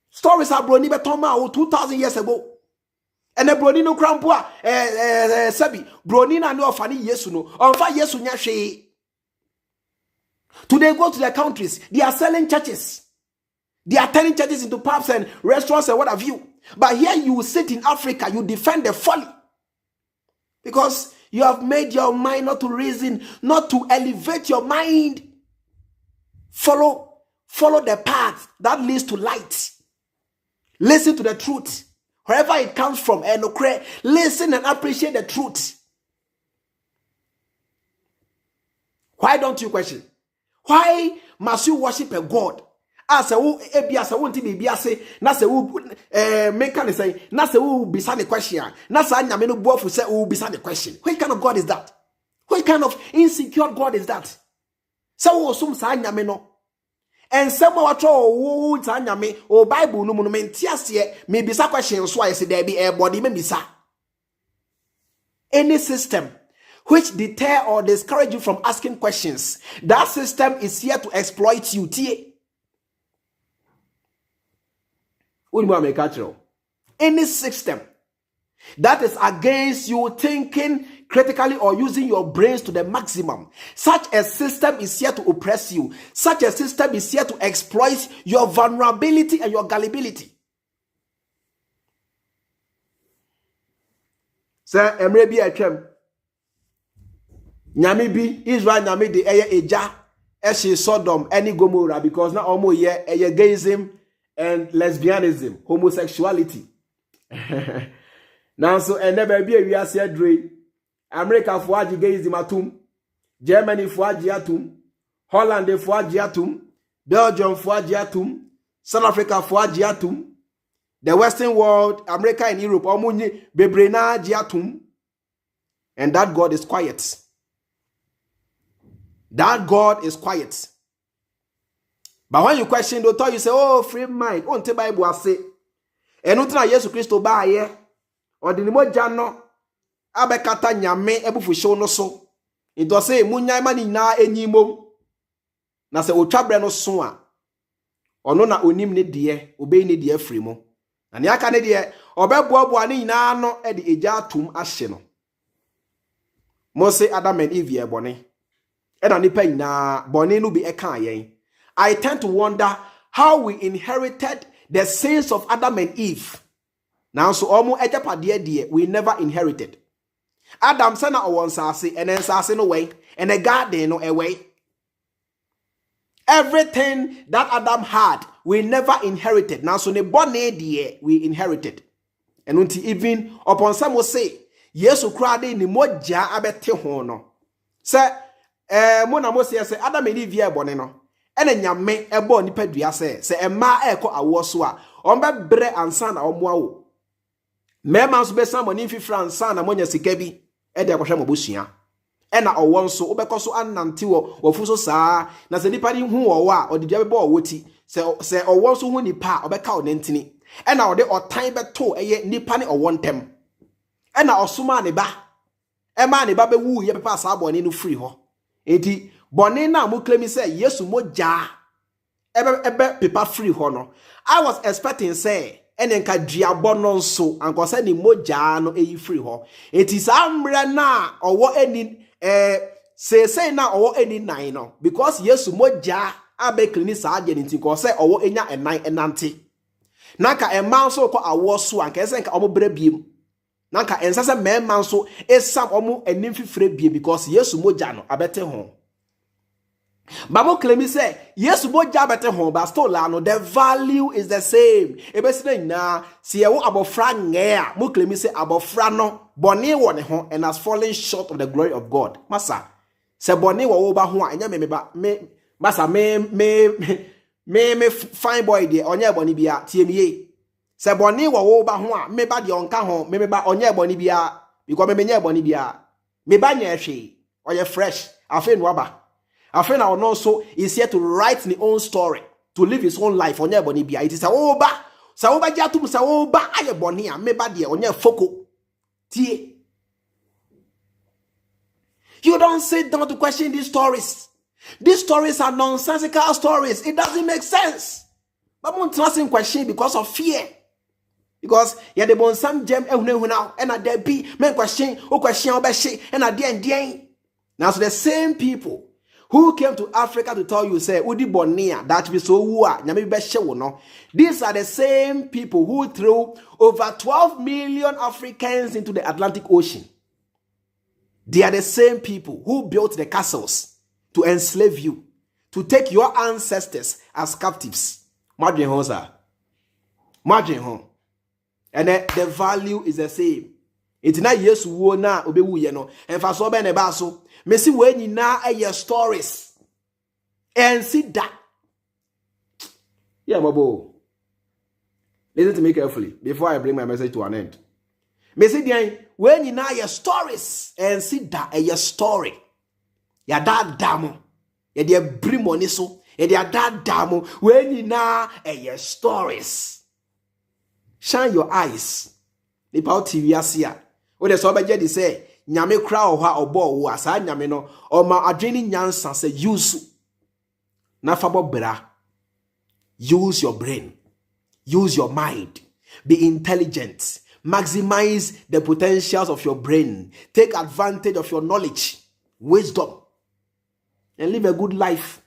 Stories are broni betoma 2,000 years ago. And the broni no krampua sabi broni na no ofani yesu no onfa yesu nya hwe. Today go to their countries, they are selling churches. They are turning churches into pubs and restaurants and what have you. But here you sit in Africa, you defend the folly. Because you have made your mind not to reason, not to elevate your mind. Follow the path that leads to light. Listen to the truth. Wherever it comes from, listen and appreciate the truth. Why don't you question? Why must you worship a God? As a who ebiasa won't be biase, na se who make can say, na se who beside the question, na sa nyame no bofu say who beside the question. What kind of God is that? What kind of insecure God is that? So who sum sa nyame no. And some what who sa nyame o Bible no monument tiase me bisa question so I say there be a body me bisa. Any system which deter or discourage you from asking questions, that system is here to exploit you. Any system That is against you thinking critically or using your brains to the maximum. Such a system is here to oppress you. Such a system is here to exploit your vulnerability and your gullibility. Sir, Emre bi atwam. Nyame bi Israel nyame de eye eja ehye Sodom any Gomorrah because na omo ye eye gayism and lesbianism, homosexuality. Now so ene ba bi awiase adre America fo agi gayism atum, Germany fo agi atum, Holland fo agi atum, Belgium fo agi atum, South Africa fo agi atum. The Western world, America and Europe, omunye bebre na agi atum. And that God is quiet. That God is quiet. But when you question the author, you say, oh, free mind. Oh, the Bible say. And utra Yesu Christo ba ye. Or the nimo jano. Abekata nyame ebu fusho no so. Into say, munya mani na enyimo. Na se otrabre no soa. Ono na onim ne die. Obey ne die free mo. Na ni aka ne die. Obeboabo ani na no e de eja atum ahye no. Mo say Adam and Eve ye bone. I tend to wonder how we inherited the sins of Adam and Eve. Now, so almost we never inherited. Adam said, "I want sase, and then sase no way, and a garden no away." Everything that Adam had, we never inherited. Now, so ne bonne die we inherited, and until even upon some will say, "Yes, so crowded ni moja abete hono." Say. Mona mo se Adam and Eve ye bone no ene nyame ebo nipa dua se ema ekọ awo so a ombe bre ansa na omo awo mema so be samoni fifra ansa na monya sika bi e de akohwe mobosua e na owo nso obekọ so anante wo fu so saa na se nipa ni hu wo a odidua be bo ti se owo nso hu nipa obeka o nantini e na ode otan beto eye nipa ni owo ntem e na osoma ne ba e ma ne ba be wu ye pepa saa bone no free ho. Eti bone na mo claim say Yesu moja ebe paper free ho no. I was expecting say enenka duabo no nso anko say ni moja no eyi free ho. Eti sa mre na owo eni say na owo eni nine no because Yesu moja abe clean sa ade nti ko say owo enya enan enante. Nanka emma so ko awo so anka say nka omo bra biem. Nanka ensase memman so esam omo enim fifre bie because Yesu moja no abete ho. Bamo claim say Yesu moja abete ho but still no the value is the same. Ebesina na se ye wo abofra nge mo claim say abofra no bone wo ne ho and has fallen short of the glory of God. Masa se bone wo ba ho anya me ba me masa me fine boy de onye bone bia tie me se boni wo ba ho a me ba de onka ho me ba onye boni bia because me nya boni bia me ba nya hwe oye fresh afi no aba afi na ono so is here to write his own story, to live his own life onye boni bia. It is a wo ba jatum sa wo ba aye boni a me ba de onye foko tie. You don't sit down to question these stories. These stories are nonsensical stories. It doesn't make sense. But mon trusting question because of fear. Because ya de bon sam gem ehunu now and a there be men question obeshi and a dien. Now so the same people who came to Africa to tell you say udi bonia that be so wua nyame be hye wo no. These are the same people who threw over 12 million Africans into the Atlantic Ocean. They are the same people who built the castles to enslave you, to take your ancestors as captives. Margin home, sir. Margin home. And the value is the same. It's not yes wo na obewu ye no. And for so be ne ba so. Me si we nyina aye stories. And see that. Yeah, mabo. Listen to me carefully before I bring my message to an end. Me si dian we nyina aye stories and see that aye story. Ya da damo. Ya de bring money so. Ya de da damo we nyina aye stories. Shine your eyes. The power TV asia. O de so beje di say nyame kra o ha obo wo asa nyame no o ma adwene nyansa say use na fa bobra. Use your brain. Use your mind. Be intelligent. Maximize the potentials of your brain. Take advantage of your knowledge, wisdom, and live a good life.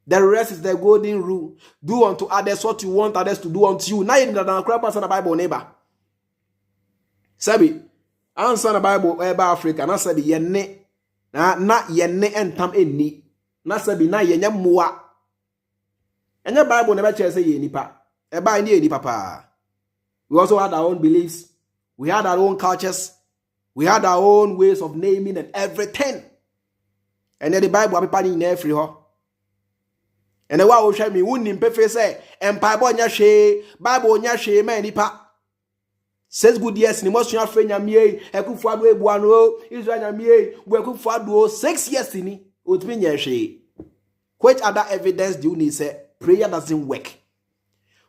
The rest is the golden rule. Do unto others what you want others to do unto you. Now you need to grab the Bible, neighbor. Sabi, answer the Bible about Africa. Na sabi yenne na yenne entam enni. Na sabi na yenya mua. Enya Bible never say ye nipa. Eba ni nipa pa. We also had our own beliefs. We had our own cultures. We had our own ways of naming and everything. And then the Bible people in every ho. And the wa show me wouldn't impefe say empire nya hwe Bible nya hwe man nipa. Says good years ni mo sua fe nyame Akufo Addo ebuano Israel nyame bu Akufo Addo 6 years ni otimi nya hwe. Which other evidence do you need say prayer doesn't work?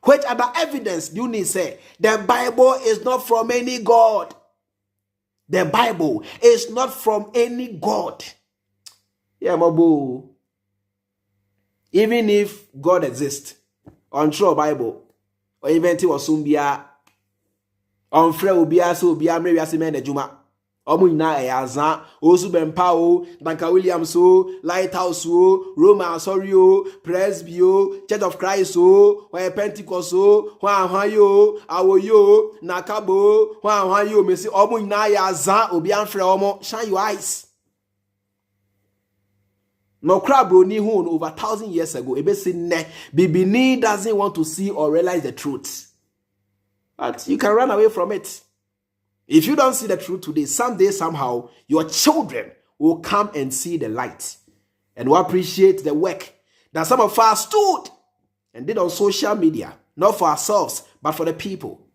Which other evidence do you need say the Bible is not from any God? The Bible is not from any God. Yeah, Mabu. Even if God exists, on true Bible, or even to Osumbia, on Fre Ubia, so be a Mary Asimen Juma, Omuna Eazan, Osu Bempao, Banka Williams, Lighthouse, Roma, Sorio, Presbyo, Church of Christ, where Pentecost, Huayo, Awoyo, Nakabo, Huayo, Messi, Omuna Eazan, Obian Freomo, shine your eyes. No crab broni hun over 1,000 years ago. Ebe say ne Bibini doesn't want to see or realize the truth. But you can run away from it. If you don't see the truth today, someday, somehow, your children will come and see the light and will appreciate the work that some of us stood and did on social media, not for ourselves, but for the people.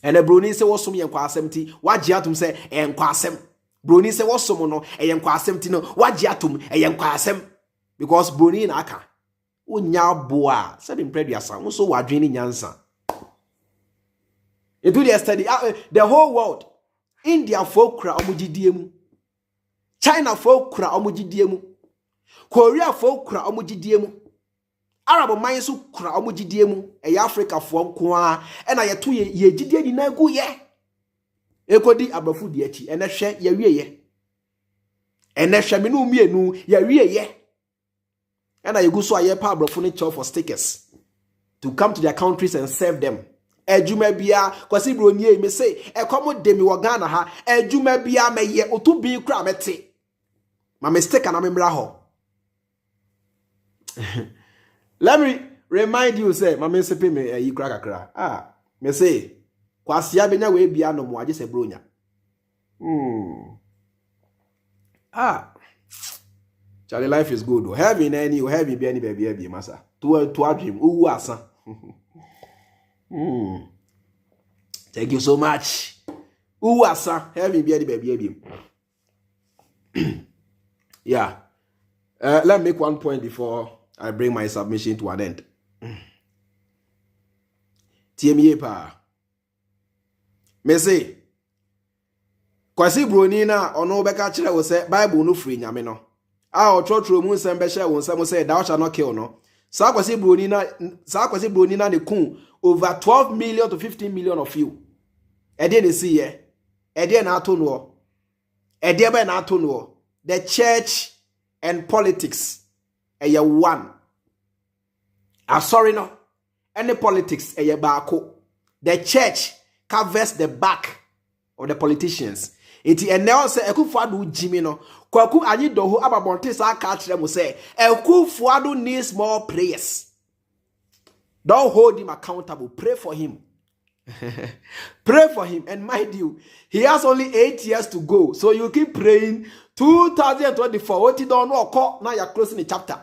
And the broni say what's some yankwasem what jiatum say yankwasem. Broni say what some no yankwasem ti no what jiatum yankwasem because broni na aka unya boa said in preduasa so wadwini nyansa. Into the study, the whole world, India folk kra omujidiemu, China folk kra omujidiemu, Korea folk kra omujidiemu, Arab man so kra omujidiemu, Africa folk kwa, and I to ye jidie ni na gu ye. Ekodi abafu di echi, ene hwe ye wie ye. Ene hwe me no mienu ye wie ye. And I go so aye pa abafu ni for stickers to come to their countries and serve them. Ejuma bia kwasi broni me say e komo de mi wo Ghana ha ejuma bia me ye otu bi kra mete ma mistake na me mra ho. Let me remind you say ma me sepe me yi kra kakra me say kwasi abenya we bia no mo age se bronya Charlie, life is good. Heaven any you heaven be any baby massa to dream uwu asa. Thank you so much. Uwasa, heaven be the baby. Yeah. Let me make one point before I bring my submission to an end. TMA pa. Me say, kwasi broni na ono beka kire wo say Bible no free nyame no. A otrotro mu nsem be hye wo nsem say thou shalt not kill no. Sa kwasi broni na ne kun over 12 million to 15 million of you. Ede ne see ye. Ede na ato no. Ede be na ato no. The church and politics eye one. Sorry no. Any politics eye baako. The church covers the back of the politicians. Iti enel se Akufo Addo jimi no. Kwaku anyi doho ababonte sa ka kire mo say Akufo Addo needs more prayers. Don't hold him accountable. Pray for him. Pray for him. And mind you, he has only 8 years to go. So you keep praying. 2024. What you don't know, now you're closing the chapter.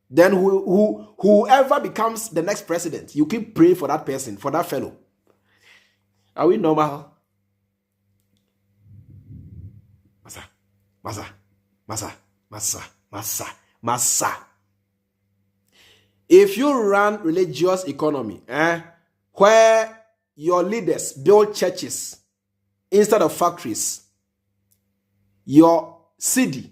Then whoever becomes the next president, you keep praying for that person, for that fellow. Are we normal? Massa. If you run religious economy, where your leaders build churches instead of factories, your cedi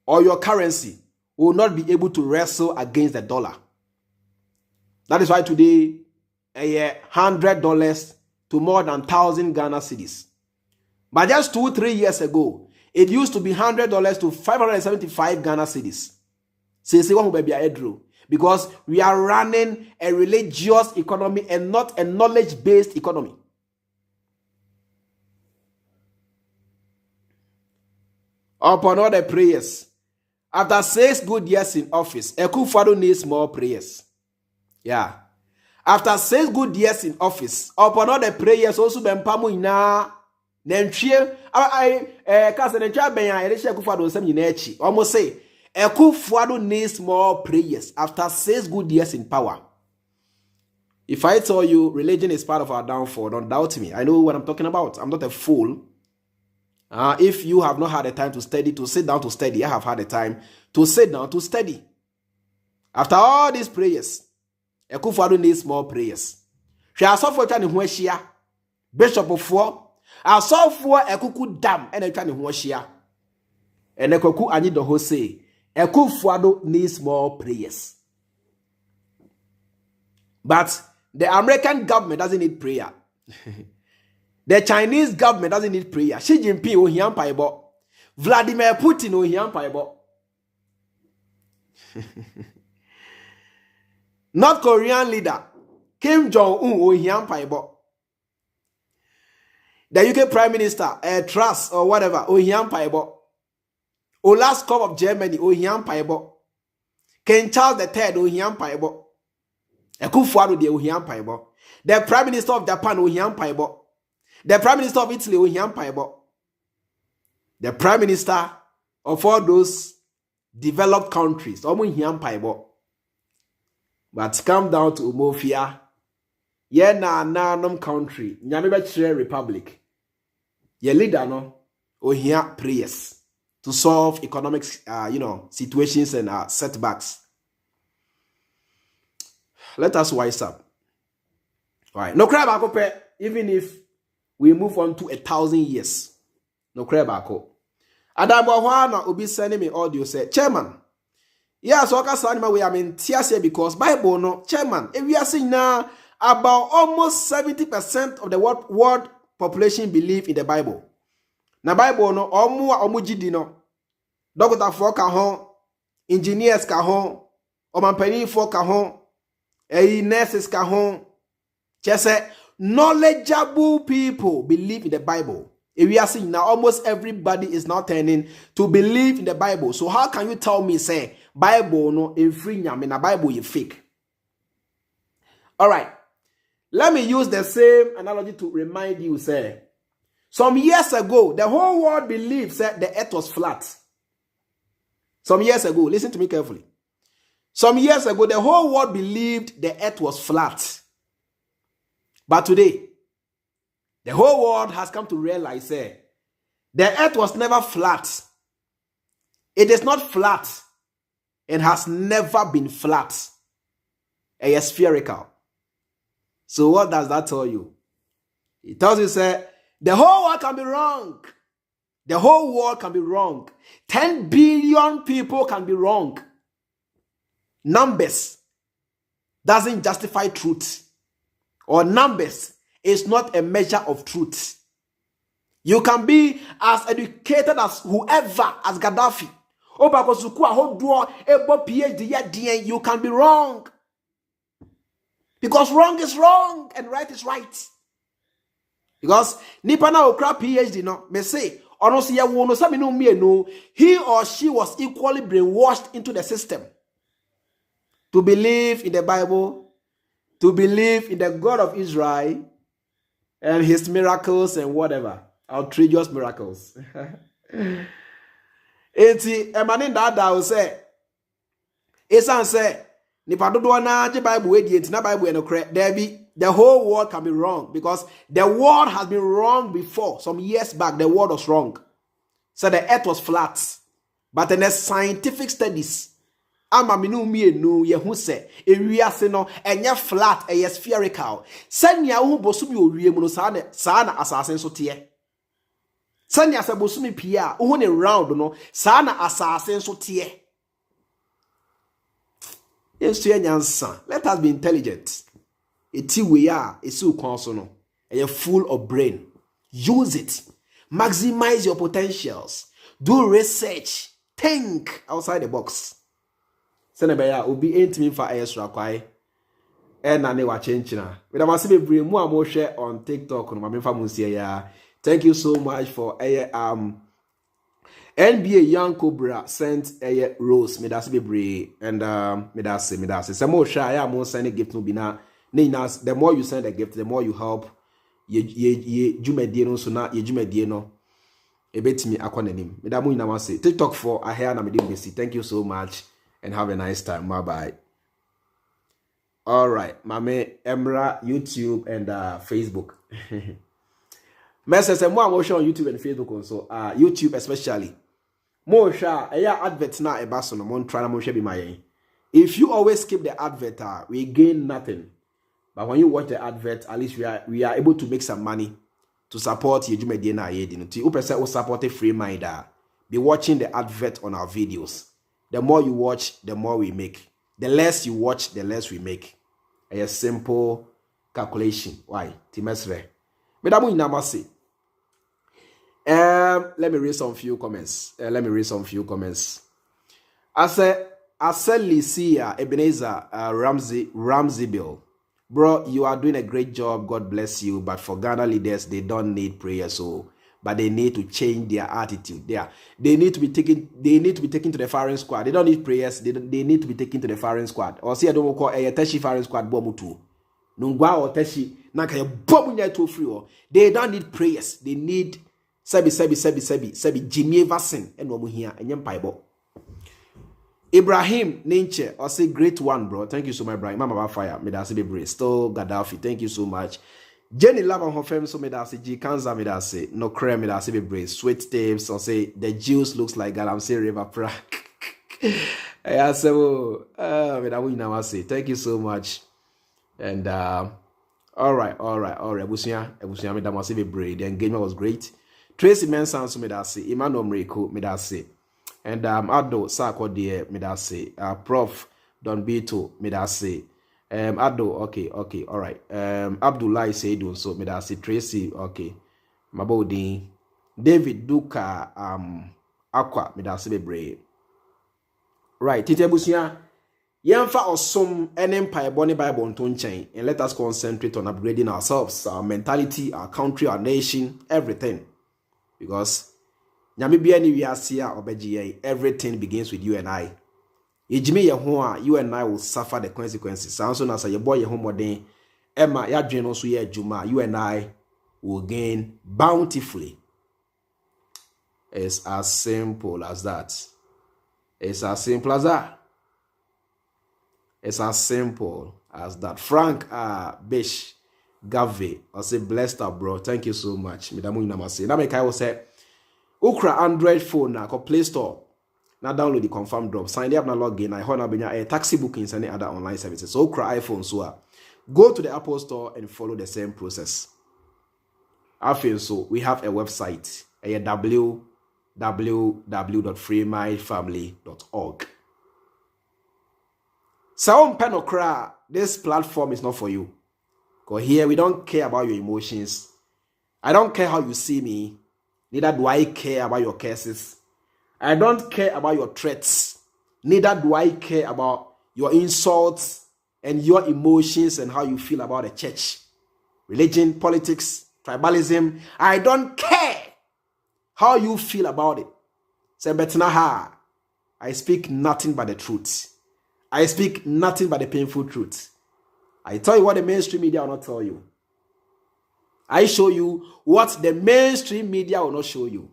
or your currency will not be able to wrestle against the dollar. That is why today $100 to more than 1,000 Ghana cedis. But just 2-3 years ago, it used to be $100 to 575 Ghana cedis. Because we are running a religious economy and not a knowledge-based economy. Upon all the prayers, after 6 good years in office, Akufo Addo needs more prayers. Yeah. After 6 good years in office, upon all the prayers, also bempamu ina nentwie kasa nentwie ben ya ele Akufo Addo nsem nyina echi. Almost say Akufo Addo needs more prayers after 6 good years in power. If I tell you religion is part of our downfall, don't doubt me. I know what I'm talking about. I'm not a fool. If you have not had the time to study, to sit down to study, I have had the time to sit down to study. After all these prayers, Akufo Addo needs more prayers. She has suffered trying to Bishop of Four, I saw for Ekuku Dam and a trying to and Ekuku Ani the Jose. Akufo Addo needs more prayers. But the American government doesn't need prayer. The Chinese government doesn't need prayer. Xi Jinping ohiam paibo. Vladimir Putin ohiam paibo. North Korean leader Kim Jong-un ohiam paibo. The UK Prime Minister Truss or whatever ohiam paibo. Olaf Scholz of Germany ohiam paibo. King Charles III ohiam paibo. Akufo Addo de ohiam paibo. The Prime Minister of Japan ohiam paibo. The Prime Minister of Italy, the Prime Minister of all those developed countries, but come down to Umofia, country, Nyamibachire Republic, ye leader no, ohia prayers to solve economic, situations and setbacks. Let us wise up. All right, no crab, even if we move on to 1,000 years. No crab ako. Adabo Hwana will be sending me audio say, Chairman. Yes, we are in tears because Bible no Chairman. If we are seeing now about almost 70% of the world population believe in the Bible. Na Bible no omujidi no. Doctor for ka ho, engineers ka ho, omampani for ka ho, nurses ka ho. Just knowledgeable people believe in the Bible. If we are seeing now, almost everybody is now turning to believe in the Bible. So how can you tell me, say, Bible no in free nyame na Bible you fake? All right. Let me use the same analogy to remind you, say, some years ago, the whole world believed that the earth was flat. Some years ago, listen to me carefully. Some years ago, the whole world believed the earth was flat. But today, the whole world has come to realize the earth was never flat. It is not flat and has never been flat. It is spherical. So what does that tell you? It tells you, the whole world can be wrong. The whole world can be wrong. 10 billion people can be wrong. Numbers doesn't justify truth. Or numbers is not a measure of truth. You can be as educated as whoever, as Gaddafi. You can be wrong. Because wrong is wrong and right is right. Because Nipana Okra PhD no may say, he or she was equally brainwashed into the system to believe in the Bible, to believe in the God of Israel and his miracles and whatever. Outrageous miracles. It's emanin that will say, it's answer, Nipadodo na Bible wedi na Bible no correct. The whole world can be wrong because the world has been wrong before. Some years back, the world was wrong. So the earth was flat. But in the scientific studies, ama minu mienu ye hu se ewiase no enye flat eye spherical sanya hu bosumi owie mu no sana asase so te sanya se bosumi pia hu ne round no sana asase so te yesu enyansa. Let us be intelligent. eti we are esi ukwanso no. You're full of brain. Use it. Maximize your potentials. Do research. Think outside the box. Senebeya obi entimi fa extra kwai. Na ne wa chenchina. We da must be brave mu am share on TikTok no ma fa munsie ya. Thank you so much for NBA Young Cobra sent a rose. Me that's be brave and me that's say mo share ya mo send a gift no be na. The more you send a gift, the more you help. Ye jumedie no so na ye jumedie no ebetimi akwanenim. Me da mo nyina wase. TikTok for ahia na me dey see. Thank you so much and have a nice time. Bye bye. All right, Mame Emra, YouTube and Facebook. Message more on YouTube and Facebook also. YouTube especially. More share advert na e baso no mon try na mo share be my. If you always skip the advert, we gain nothing. But when you watch the advert, at least we are able to make some money to support your jumedie na yedi no. Ti o person o support Freemind. Be watching the advert on our videos. The more you watch, the more we make. The less you watch, the less we make. A simple calculation. Why? Timesre. Medamu inamasi. Let me read some few comments. I said Licia Ebenezer Ramsey Bill. Bro, you are doing a great job. God bless you. But for Ghana leaders, they don't need prayer, but they need to change their attitude. They need to be taken to the firing squad. They don't need prayers. They need to be taken to the firing squad. Or see, I don't call a teshi firing squad bomutu. Nungwa or teshi naka ya bomu nya to free. They don't need prayers. They need sebi Jimmy Vasin and womu here and yam paibo. Ibrahim Ninche, or say great one, bro. Thank you so much, Ibrahim. Mama fire. Me da se be brave. Still Gaddafi. Thank you so much. Jenny Lava her fam so me da se G Kanza me da se no creme me da se be brave. Sweet tapes or say the juice looks like Galamsey River pra. I say me da win now say. Thank you so much. And all right. Ebusia me da must be brave. The engagement was great. Tracy Mensah so me da se. Emmanuel Mreko me da se. And Addo Sako de me da se. Prof Don Bito me da se. Addo, okay, all right. Abdullah Seydun, so me da se. Tracy, okay. Mabodi David Duka Aqua me da se be brave. Right, Tite Busia. Yamfa osom empire boni Bible on chain, and let us concentrate on upgrading ourselves, our mentality, our country, our nation, everything. Because everything begins with you and I. You and I will suffer the consequences. Sounds as your boy home Emma, Juma, you and I will gain bountifully. It's as simple as that. It's as simple as that. It's as simple as that. Frank Bish Gave, I say blessed up, bro. Thank you so much. Midamu namase. Now make I will say Ukra Android phone na ko Play Store. Now download the confirm drop. Sign up na login. I hold a taxi bookings and other online services. So Ukra iPhone so go to the Apple Store and follow the same process. I feel so we have a website, www.freemindfamily.org. So penokra, this platform is not for you. Because here we don't care about your emotions. I don't care how you see me. Neither do I care about your curses. I don't care about your threats. Neither do I care about your insults and your emotions and how you feel about the church, religion, politics, tribalism. I don't care how you feel about it. Say, Betnaha, I speak nothing but the truth. I speak nothing but the painful truth. I tell you what the mainstream media will not tell you. I show you what the mainstream media will not show you.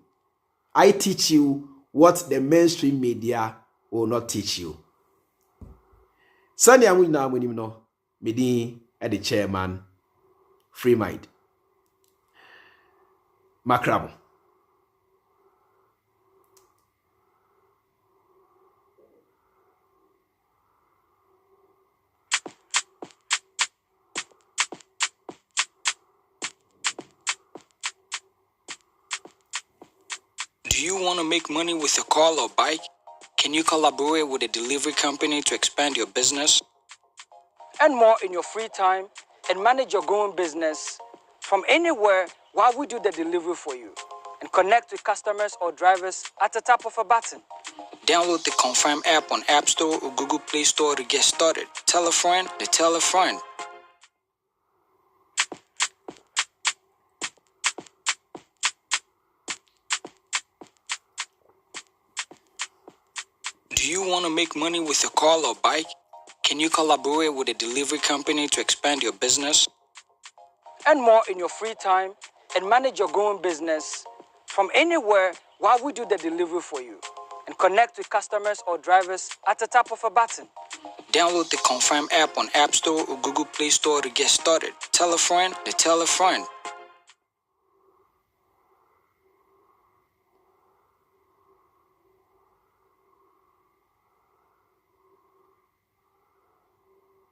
I teach you what the mainstream media will not teach you. Sunday I'm now when you know me at the chairman Freemind Macramo. Do you want to make money with a car or bike? Can you collaborate with a delivery company to expand your business? Earn more in your free time and manage your growing business from anywhere while we do the delivery for you and connect with customers or drivers at the tap of a button. Download the Confirm app on App Store or Google Play Store to get started. Tell a friend to tell a friend. Do you want to make money with your car or bike? Can you collaborate with a delivery company to expand your business? Earn more in your free time and manage your growing business from anywhere while we do the delivery for you and connect with customers or drivers at the tap of a button. Download the Confirm app on App Store or Google Play Store to get started. Tell a friend to tell a friend.